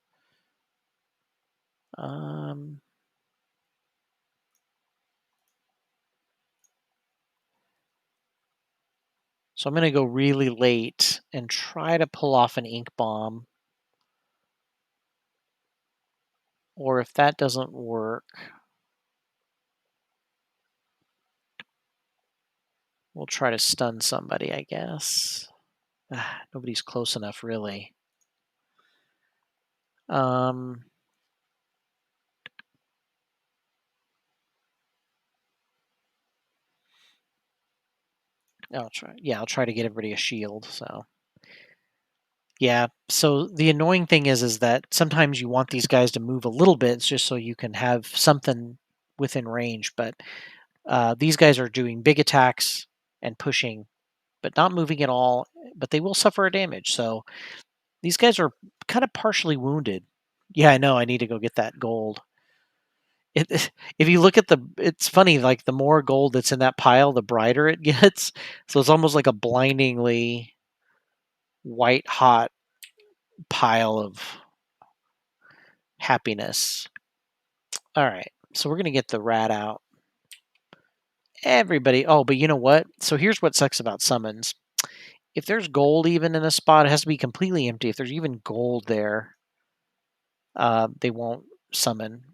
So I'm going to go really late and try to pull off an Ink Bomb. Or if that doesn't work, we'll try to stun somebody, I guess. Nobody's close enough, really. I'll try. Yeah, I'll try to get everybody a shield. So yeah. So the annoying thing is that sometimes you want these guys to move a little bit just so you can have something within range. But these guys are doing big attacks and pushing, but not moving at all. But they will suffer a damage. So these guys are kind of partially wounded. Yeah, I know. I need to go get that gold. If you look at it's funny. Like the more gold that's in that pile, the brighter it gets. So it's almost like a blindingly white hot pile of happiness. All right, so we're gonna get the rat out. Everybody. Oh, but you know what? So here's what sucks about summons. If there's gold even in a spot, it has to be completely empty. If there's even gold there, they won't summon.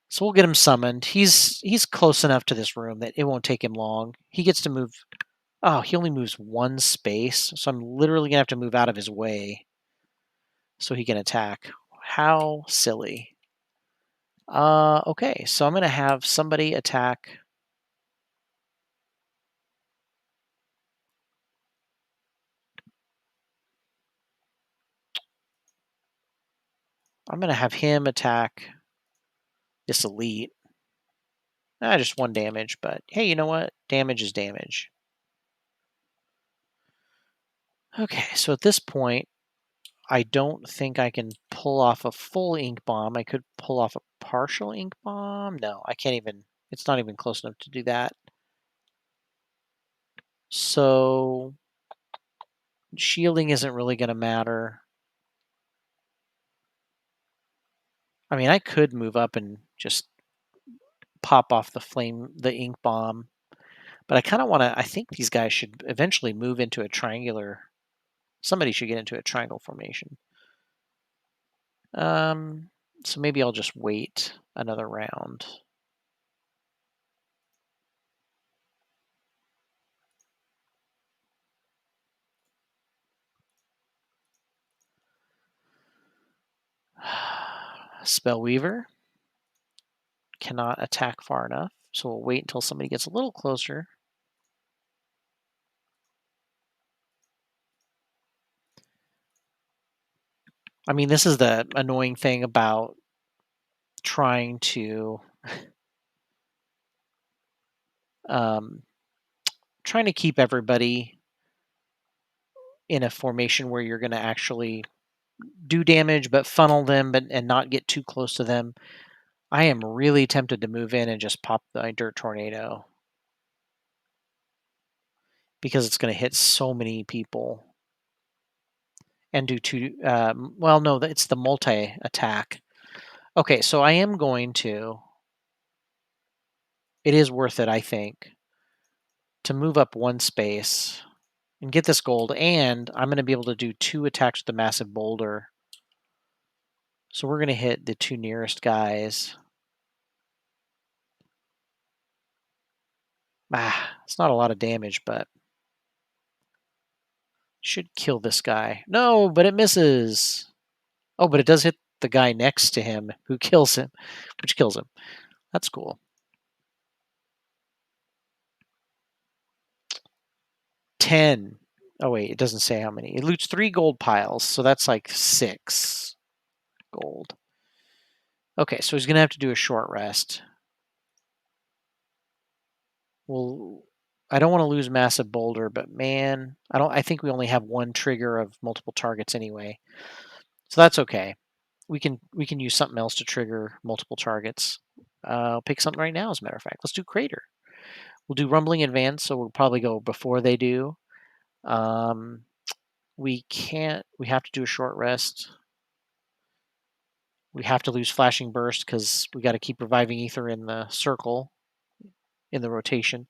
So we'll get him summoned. He's close enough to this room that it won't take him long. He gets to move. Oh, he only moves 1 space, so I'm literally gonna have to move out of his way so he can attack. How silly. Okay, so I'm gonna have somebody attack. I'm gonna have him attack this elite. Just 1 damage, but hey, you know what? Damage is damage. Okay, so at this point, I don't think I can pull off a full ink bomb. I could pull off a partial ink bomb. No, I can't even. It's not even close enough to do that. So shielding isn't really going to matter. I mean, I could move up and just pop off the ink bomb, but I kind of want to. I think these guys should eventually move into a triangular. Somebody should get into a triangle formation. Um, so maybe I'll just wait another round. Spellweaver cannot attack far enough, so we'll wait until somebody gets a little closer. I mean, this is the annoying thing about trying to um, trying to keep everybody in a formation where you're going to actually do damage, but funnel them, and not get too close to them. I am really tempted to move in and just pop the dirt tornado because it's going to hit so many people and do two. Well, no, it's the multi attack. Okay, so I am going to. It is worth it, I think, to move up one space and get this gold, and I'm going to be able to do 2 attacks with the massive boulder. So we're going to hit the 2 nearest guys. It's not a lot of damage, but should kill this guy. No, but it misses. Oh, but it does hit the guy next to him who kills him, which kills him. That's cool. 10. Oh, wait, it doesn't say how many. It loots 3 gold piles, so that's like 6 gold. Okay, so he's going to have to do a short rest. Well, I don't want to lose massive boulder, but man, I think we only have 1 trigger of multiple targets anyway. So that's okay. We can use something else to trigger multiple targets. I'll pick something right now, as a matter of fact. Let's do Crater. We'll do Rumbling Advance, so we'll probably go before they do. We have to do a short rest. We have to lose Flashing Burst because we got to keep reviving Ether in the circle, in the rotation.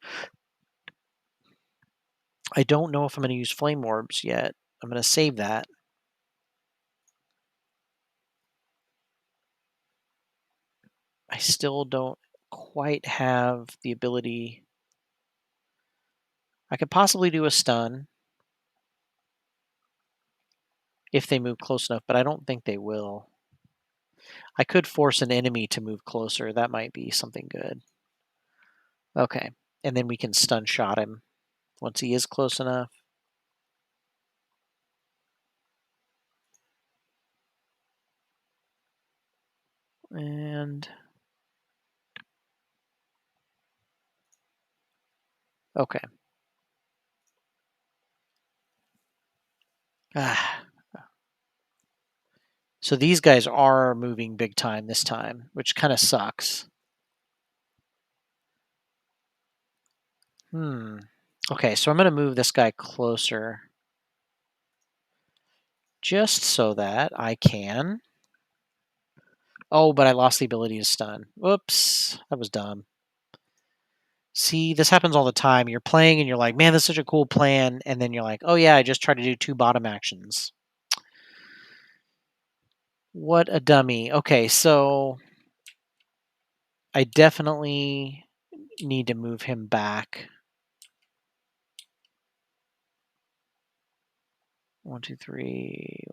I don't know if I'm going to use Flame Orbs yet. I'm going to save that. I still don't quite have the ability. I could possibly do a stun if they move close enough, but I don't think they will. I could force an enemy to move closer. That might be something good. Okay. And then we can stun shot him once he is close enough. And okay. So these guys are moving big time this time, which kind of sucks. Okay, so I'm going to move this guy closer just so that I can. Oh, but I lost the ability to stun. Whoops, that was dumb. See, this happens all the time. You're playing and you're like, man, this is such a cool plan. And then you're like, oh, yeah, I just tried to do 2 bottom actions. What a dummy. Okay, so I definitely need to move him back. 1, 2, 3.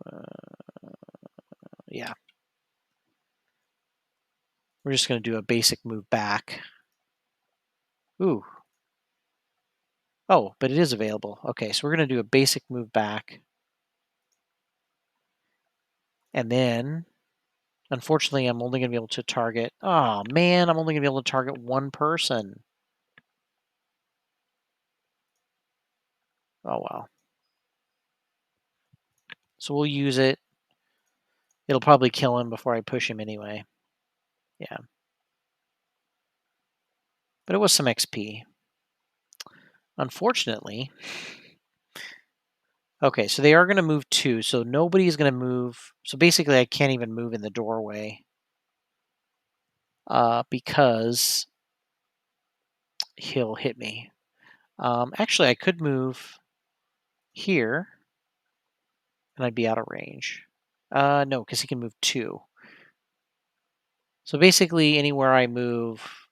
Yeah. We're just going to do a basic move back. Ooh. Oh, but it is available. Okay, so we're going to do a basic move back. And then, unfortunately, I'm only going to be able to target... Oh, man, I'm only going to be able to target 1 person. Oh, well. So we'll use it. It'll probably kill him before I push him anyway. Yeah. But it was some XP. Unfortunately... Okay, so they are going to move 2, so nobody's going to move. So basically, I can't even move in the doorway. because he'll hit me. Actually, I could move here, and I'd be out of range. No, because he can move 2. So basically, anywhere I move,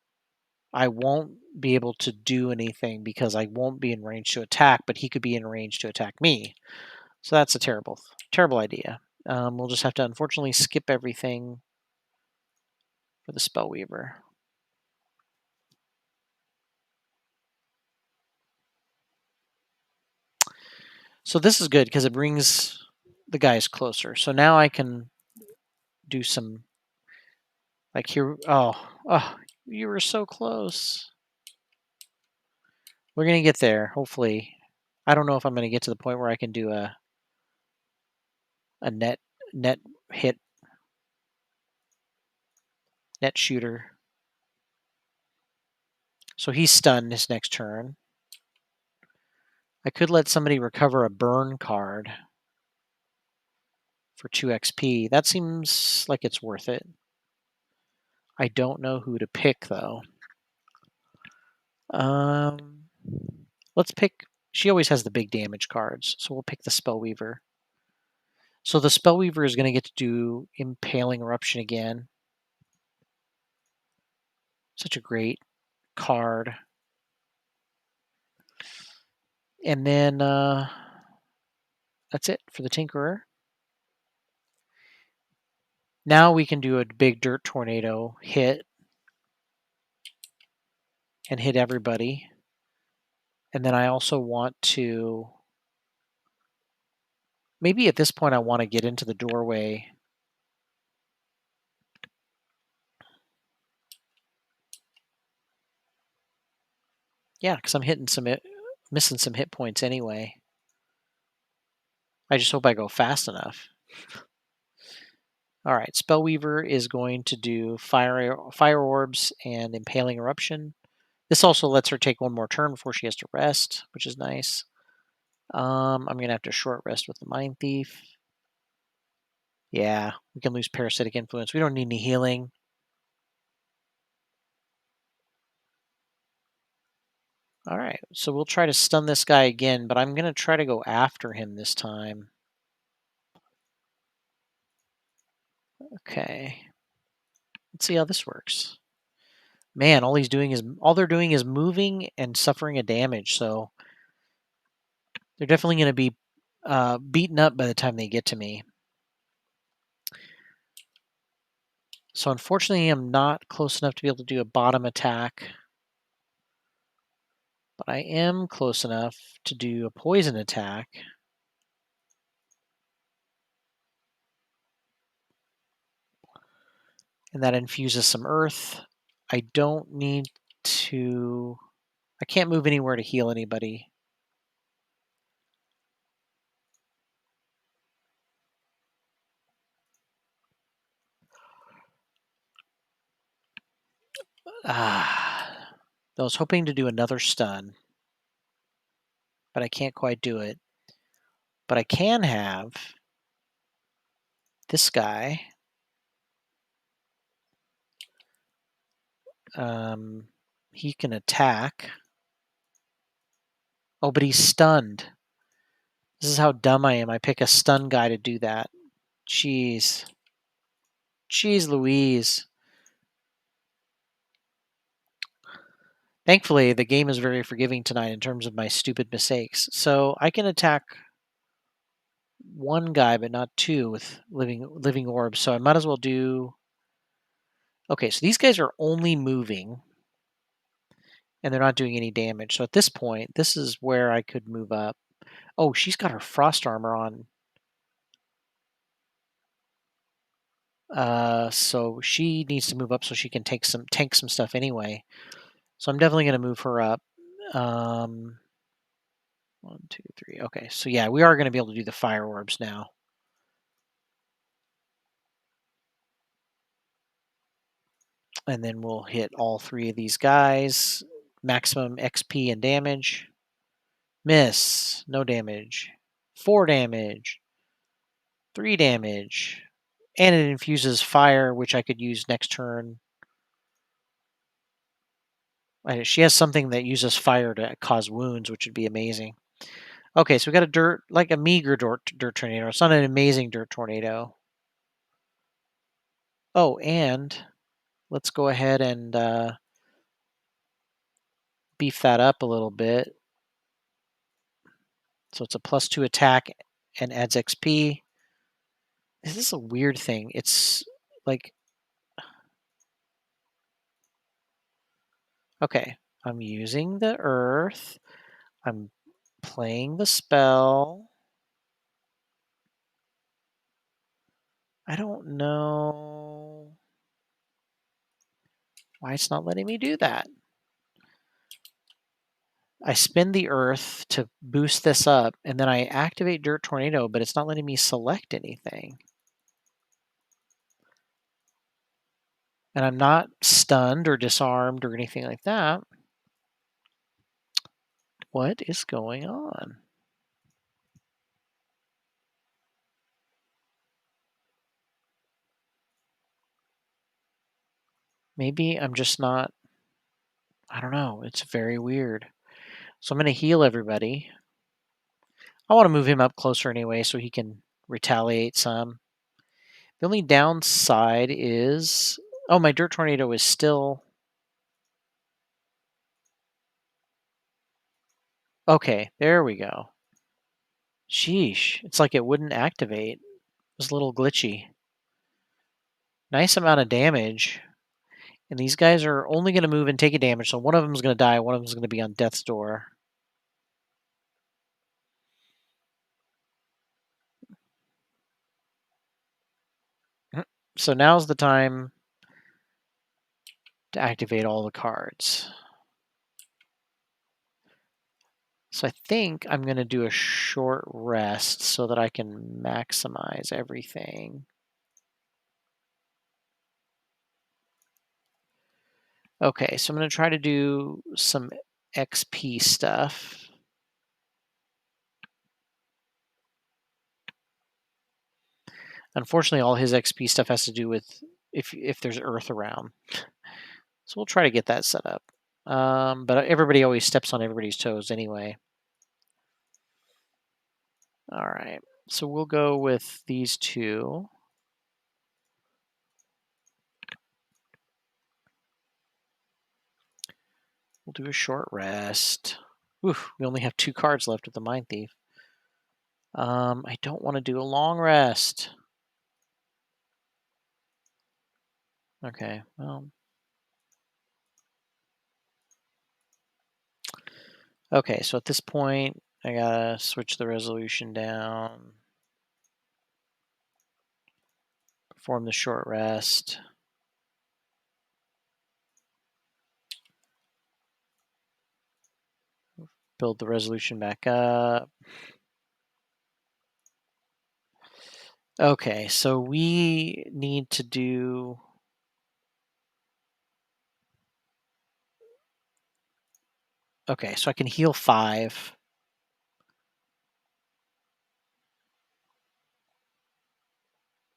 I won't be able to do anything because I won't be in range to attack, but he could be in range to attack me. So that's a terrible idea. We'll just have to unfortunately skip everything for the Spellweaver. So this is good because it brings the guys closer. So now I can do some, like here. Oh, you were so close. We're gonna get there, hopefully. I don't know if I'm gonna get to the point where I can do a net hit, net shooter. So he's stunned his next turn. I could let somebody recover a burn card for 2 XP. That seems like it's worth it. I don't know who to pick though. Let's pick. She always has the big damage cards, so we'll pick the Spellweaver. So the Spellweaver is going to get to do Impaling Eruption again. Such a great card. And then that's it for the Tinkerer. Now we can do a big Dirt Tornado hit and hit everybody. And then I also want to, maybe at this point I want to get into the doorway. Yeah, because I'm missing some hit points anyway. I just hope I go fast enough. All right, Spellweaver is going to do fire orbs and Impaling Eruption. This also lets her take one more turn before she has to rest, which is nice. I'm going to have to short rest with the Mind Thief. Yeah, we can lose Parasitic Influence. We don't need any healing. All right, so we'll try to stun this guy again, but I'm going to try to go after him this time. Okay. Let's see how this works. Man, all they're doing is moving and suffering a damage, so they're definitely going to be beaten up by the time they get to me. So unfortunately, I'm not close enough to be able to do a bottom attack. But I am close enough to do a poison attack. And that infuses some earth. I don't need to... I can't move anywhere to heal anybody. I was hoping to do another stun, but I can't quite do it. But I can have this guy. He can attack. Oh, but he's stunned. This is how dumb I am. I pick a stun guy to do that. Jeez. Jeez Louise. Thankfully, the game is very forgiving tonight in terms of my stupid mistakes. So I can attack one guy, but not 2 with living orbs. So I might as well do... Okay, so these guys are only moving, and they're not doing any damage. So at this point, this is where I could move up. Oh, she's got her frost armor on. So she needs to move up so she can tank some stuff anyway. So I'm definitely going to move her up. 1, 2, 3. Okay, so yeah, we are going to be able to do the fire orbs now. And then we'll hit all 3 of these guys. Maximum XP and damage. Miss. No damage. 4 damage. 3 damage. And it infuses fire, which I could use next turn. She has something that uses fire to cause wounds, which would be amazing. Okay, so we got a dirt, like a meager dirt tornado. It's not an amazing dirt tornado. Oh, and let's go ahead and beef that up a little bit. So it's a +2 attack and adds XP. This is a weird thing. It's like, okay, I'm using the earth. I'm playing the spell. I don't know why it's not letting me do that. I spin the earth to boost this up, and then I activate Dirt Tornado, but it's not letting me select anything. And I'm not stunned or disarmed or anything like that. What is going on? Maybe I'm just not, I don't know. It's very weird. So I'm going to heal everybody. I want to move him up closer anyway so he can retaliate some. The only downside is, oh, my Dirt Tornado is still, okay, there we go. Sheesh, it's like it wouldn't activate. It was a little glitchy. Nice amount of damage. And these guys are only going to move and take a damage, so one of them is going to die, one of them is going to be on death's door. So now's the time to activate all the cards. So I think I'm going to do a short rest so that I can maximize everything. Okay, so I'm going to try to do some XP stuff. Unfortunately, all his XP stuff has to do with if there's earth around. So we'll try to get that set up. But everybody always steps on everybody's toes anyway. All right, so we'll go with these two. We'll do a short rest. Oof, we only have 2 cards left with the Mind Thief. I don't want to do a long rest. Okay, well. Okay, so at this point, I gotta switch the resolution down. Perform the short rest. Build the resolution back up. Okay, so we need to do... Okay, so I can heal 5.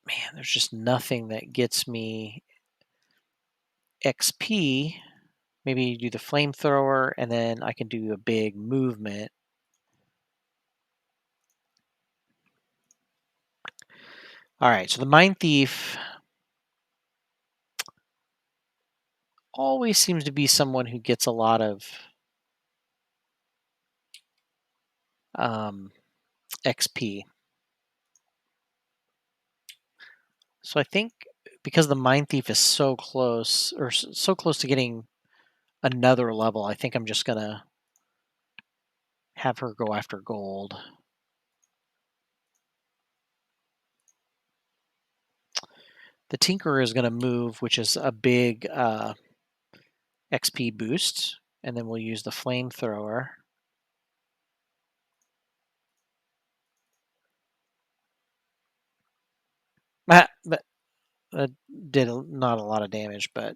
Man, there's just nothing that gets me XP. Maybe do the flamethrower, and then I can do a big movement. All right, so the Mind Thief always seems to be someone who gets a lot of XP. So I think because the Mind Thief is so close, or so close to getting another level, I think I'm just gonna have her go after gold. The Tinkerer is gonna move, which is a big XP boost, and then we'll use the Flamethrower. But did not a lot of damage, but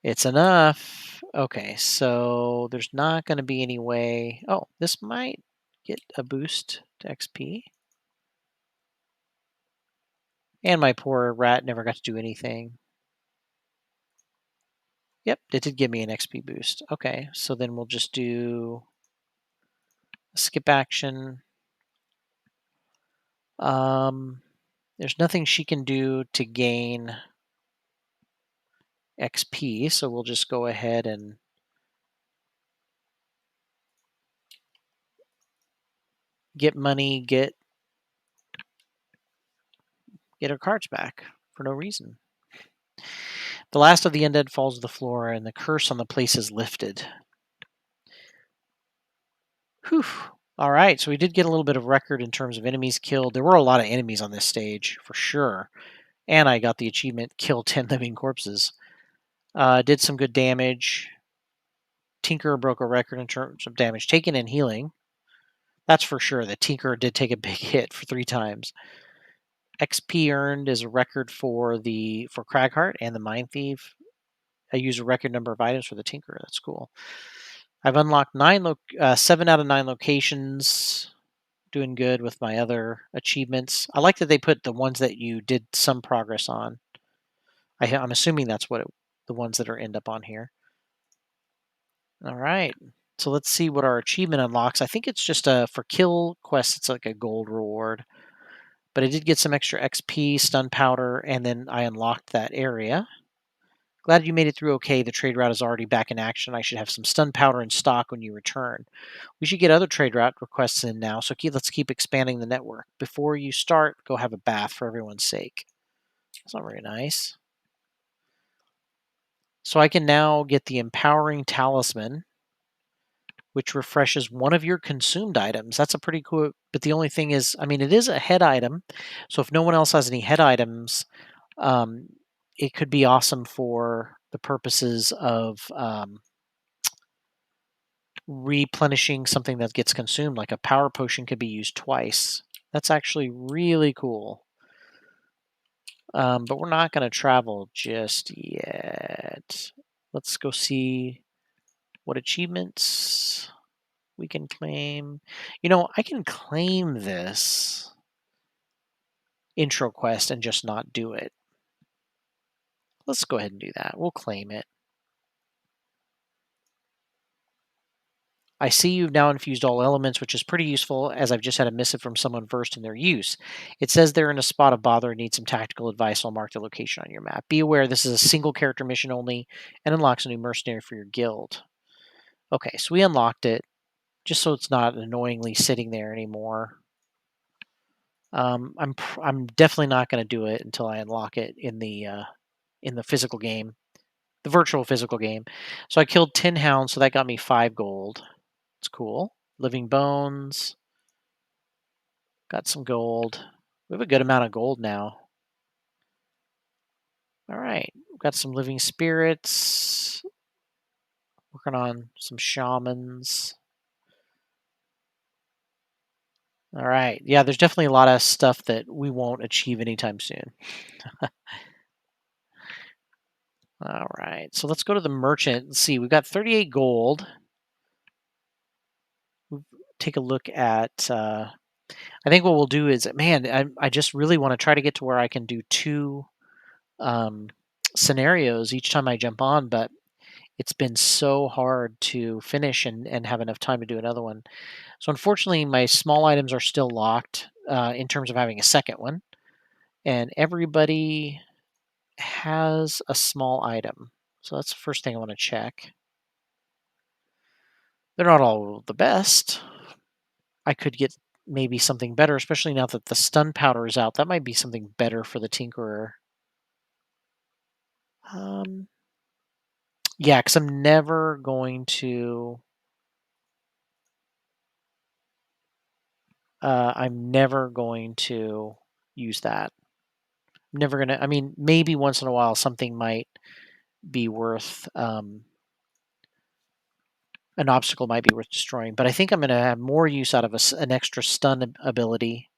it's enough. Okay, so there's not going to be any way... Oh, this might get a boost to XP. And my poor rat never got to do anything. Yep, it did give me an XP boost. Okay, so then we'll just do a skip action. There's nothing she can do to gain XP, so we'll just go ahead and get money, get her cards back for no reason. The last of the undead falls to the floor, and the curse on the place is lifted. Whew. All right, so we did get a little bit of record in terms of enemies killed. There were a lot of enemies on this stage, for sure. And I got the achievement, kill 10 living corpses. Did some good damage. Tinkerer broke a record in terms of damage taken and healing. That's for sure. The Tinkerer did take a big hit for 3 times. XP earned is a record for Cragheart and the Mind Thief. I use a record number of items for the Tinkerer. That's cool. I've unlocked 7 out of 9 locations. Doing good with my other achievements. I like that they put the ones that you did some progress on. I'm assuming that's the ones that are end up on here. All right. So let's see what our achievement unlocks. I think it's just for kill quests. It's like a gold reward. But I did get some extra XP, stun powder, and then I unlocked that area. Glad you made it through okay. The trade route is already back in action. I should have some stun powder in stock when you return. We should get other trade route requests in now, so let's keep expanding the network. Before you start, go have a bath for everyone's sake. That's not very nice. So I can now get the Empowering Talisman, which refreshes one of your consumed items. That's a pretty cool, but the only thing is, I mean, it is a head item, so if no one else has any head items, it could be awesome for the purposes of replenishing something that gets consumed, like a power potion could be used twice. That's actually really cool. But we're not going to travel just yet. Let's go see what achievements we can claim. You know, I can claim this intro quest and just not do it. Let's go ahead and do that. We'll claim it. I see you've now infused all elements, which is pretty useful as I've just had a missive from someone versed in their use. It says they're in a spot of bother and need some tactical advice. I'll mark the location on your map. Be aware this is a single character mission only and unlocks a new mercenary for your guild. Okay, so we unlocked it just so it's not annoyingly sitting there anymore. I'm definitely not going to do it until I unlock it in the physical game, the virtual physical game. So I killed 10 hounds, so that got me 5 gold. It's cool. Living bones. Got some gold. We have a good amount of gold now. All right. We've got some living spirits. Working on some shamans. All right. Yeah, there's definitely a lot of stuff that we won't achieve anytime soon. All right. So let's go to the merchant and see. We've got 38 gold. We'll take a look at. I think what we'll do is, man, I just really want to try to get to where I can do 2 scenarios each time I jump on, but it's been so hard to finish and have enough time to do another one. So unfortunately, my small items are still locked in terms of having a second one, and everybody has a small item. So that's the first thing I want to check. They're not all the best. I could get maybe something better, especially now that the stun powder is out. That might be something better for the Tinkerer. Yeah, because I'm never going to. I'm never going to use that. I'm never gonna. I mean, maybe once in a while something might be worth. An obstacle might be worth destroying, but I think I'm going to have more use out of an extra stun ability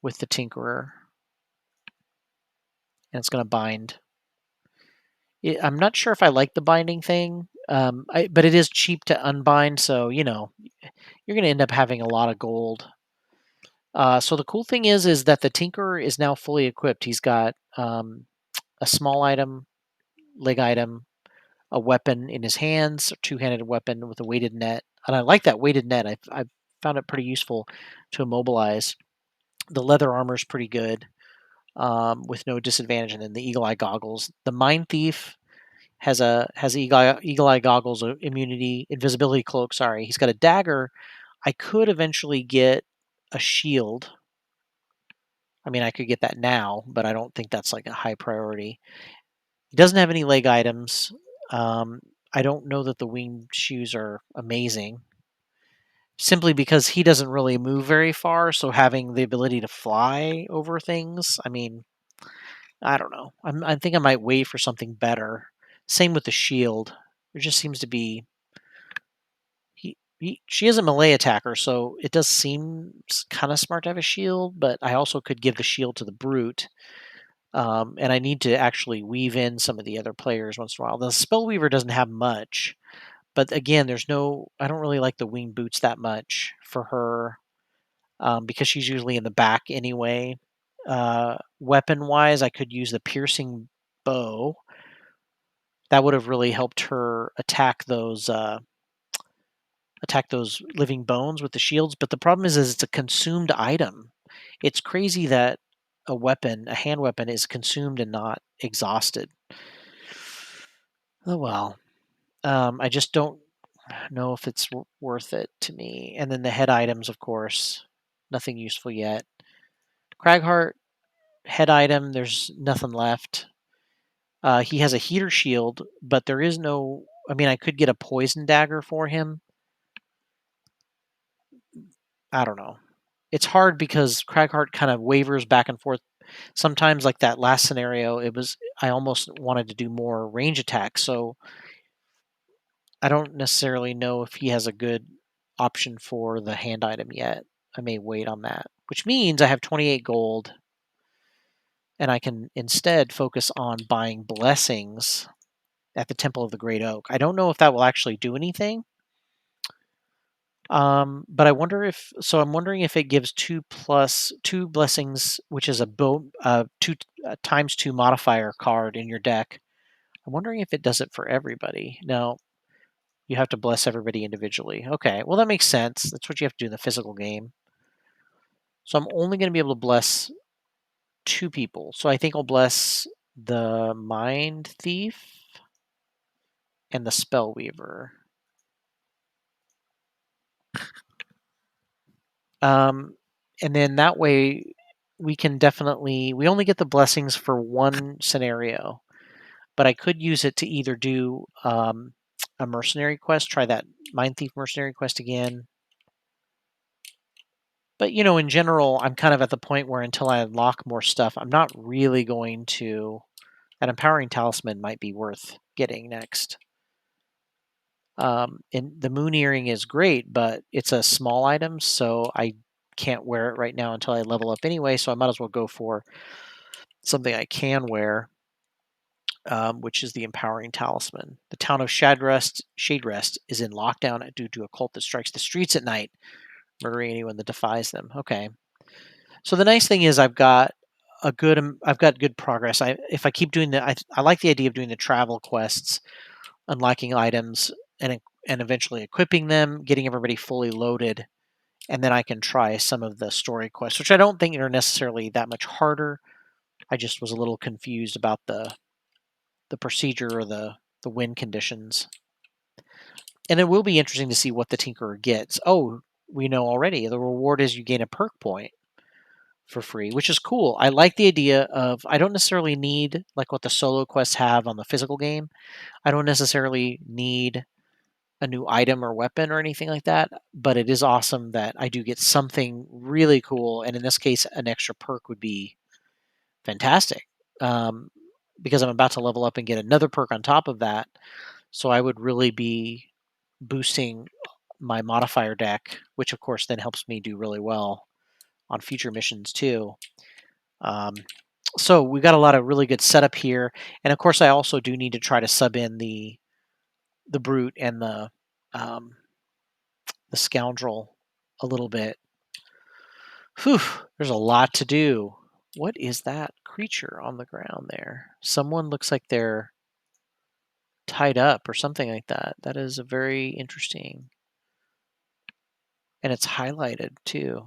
with the Tinkerer, and it's going to bind. I'm not sure if I like the binding thing, but it is cheap to unbind, so you're going to end up having a lot of gold. So the cool thing is that the Tinkerer is now fully equipped. He's got a small item, leg item, a weapon in his hands, a two-handed weapon with a weighted net. And I like that weighted net. I found it pretty useful to immobilize. The leather armor is pretty good, with no disadvantage, and then the eagle eye goggles. The Mind Thief has eagle eye goggles, immunity, invisibility cloak. Sorry, he's got a dagger. I could eventually get a shield. I mean, I could get that now, but I don't think that's like a high priority. He doesn't have any leg items. Um, I don't know that the winged shoes are amazing, simply because he doesn't really move very far. So having the ability to fly over things, I mean, I don't know. I think I might wait for something better. Same with the shield. There just seems to be she is a melee attacker, so it does seem kind of smart to have a shield. But I also could give the shield to the brute, and I need to actually weave in some of the other players once in a while. The Spellweaver doesn't have much, but again, there's no. I don't really like the winged boots that much for her, because she's usually in the back anyway. Weapon wise, I could use the piercing bow. That would have really helped her attack those living bones with the shields. But the problem is it's a consumed item. It's crazy that a hand weapon, is consumed and not exhausted. Oh well. I just don't know if it's worth it to me. And then the head items, of course, nothing useful yet. Cragheart, head item, there's nothing left. He has a heater shield, but there is no. I mean, I could get a poison dagger for him. I don't know. It's hard because Cragheart kind of wavers back and forth. Sometimes, like that last scenario, I almost wanted to do more range attacks. So I don't necessarily know if he has a good option for the hand item yet. I may wait on that, which means I have 28 gold, and I can instead focus on buying blessings at the Temple of the Great Oak. I don't know if that will actually do anything. But I wonder if so. I'm wondering if it gives 2 blessings, which is a two times 2 modifier card in your deck. I'm wondering if it does it for everybody. No, you have to bless everybody individually. Okay, well that makes sense. That's what you have to do in the physical game. So I'm only going to be able to bless 2 people. So I think I'll bless the Mind Thief and the Spellweaver. Um, and then that way we only get the blessings for one scenario, but I could use it to either do a mercenary quest, try that Mind Thief mercenary quest again. But in general, I'm kind of at the point where until I unlock more stuff, I'm not really going to. An empowering talisman might be worth getting next. And the moon earring is great, but it's a small item, so I can't wear it right now until I level up anyway. So I might as well go for something I can wear, which is the empowering talisman. The town of Shaderest is in lockdown due to a cult that strikes the streets at night, murdering anyone that defies them. Okay. So the nice thing is I've got good progress. If I keep doing I like the idea of doing the travel quests, unlocking items, and eventually equipping them, getting everybody fully loaded, and then I can try some of the story quests, which I don't think are necessarily that much harder. I just was a little confused about the procedure or the win conditions. And it will be interesting to see what the Tinkerer gets. Oh, we know already. The reward is you gain a perk point for free, which is cool. I like the idea of I don't necessarily need like what the solo quests have on the physical game. I don't necessarily need a new item or weapon or anything like that, but it is awesome that I do get something really cool. And in this case, an extra perk would be fantastic, um, because I'm about to level up and get another perk on top of that. So I would really be boosting my modifier deck, which of course then helps me do really well on future missions too. Um, so we got a lot of really good setup here, and of course I also do need to try to sub in the brute and the scoundrel a little bit. Whew, there's a lot to do. What is that creature on the ground there? Someone looks like they're tied up or something like that. That is a very interesting, and it's highlighted too.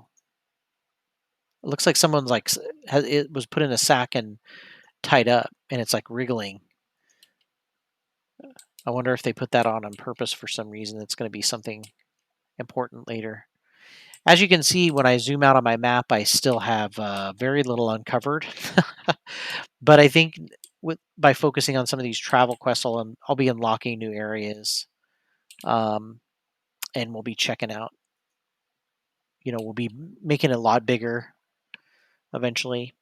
It looks like someone's like it was put in a sack and tied up, and it's like wriggling. I wonder if they put that on purpose for some reason. It's going to be something important later. As you can see, when I zoom out on my map, I still have very little uncovered. But I think by focusing on some of these travel quests, I'll be unlocking new areas, um, and we'll be checking out. We'll be making it a lot bigger eventually.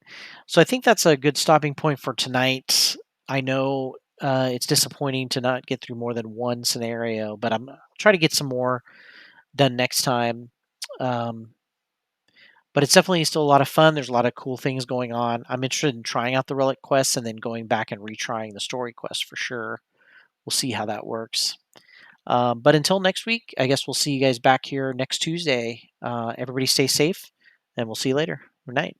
So I think that's a good stopping point for tonight. I know it's disappointing to not get through more than one scenario, but I'm try to get some more done next time. Um, but it's definitely still a lot of fun. There's a lot of cool things going on. I'm interested in trying out the relic quests and then going back and retrying the story quest for sure. We'll see how that works. But until next week, I guess we'll see you guys back here next Tuesday. Everybody stay safe, and we'll see you later. Good night.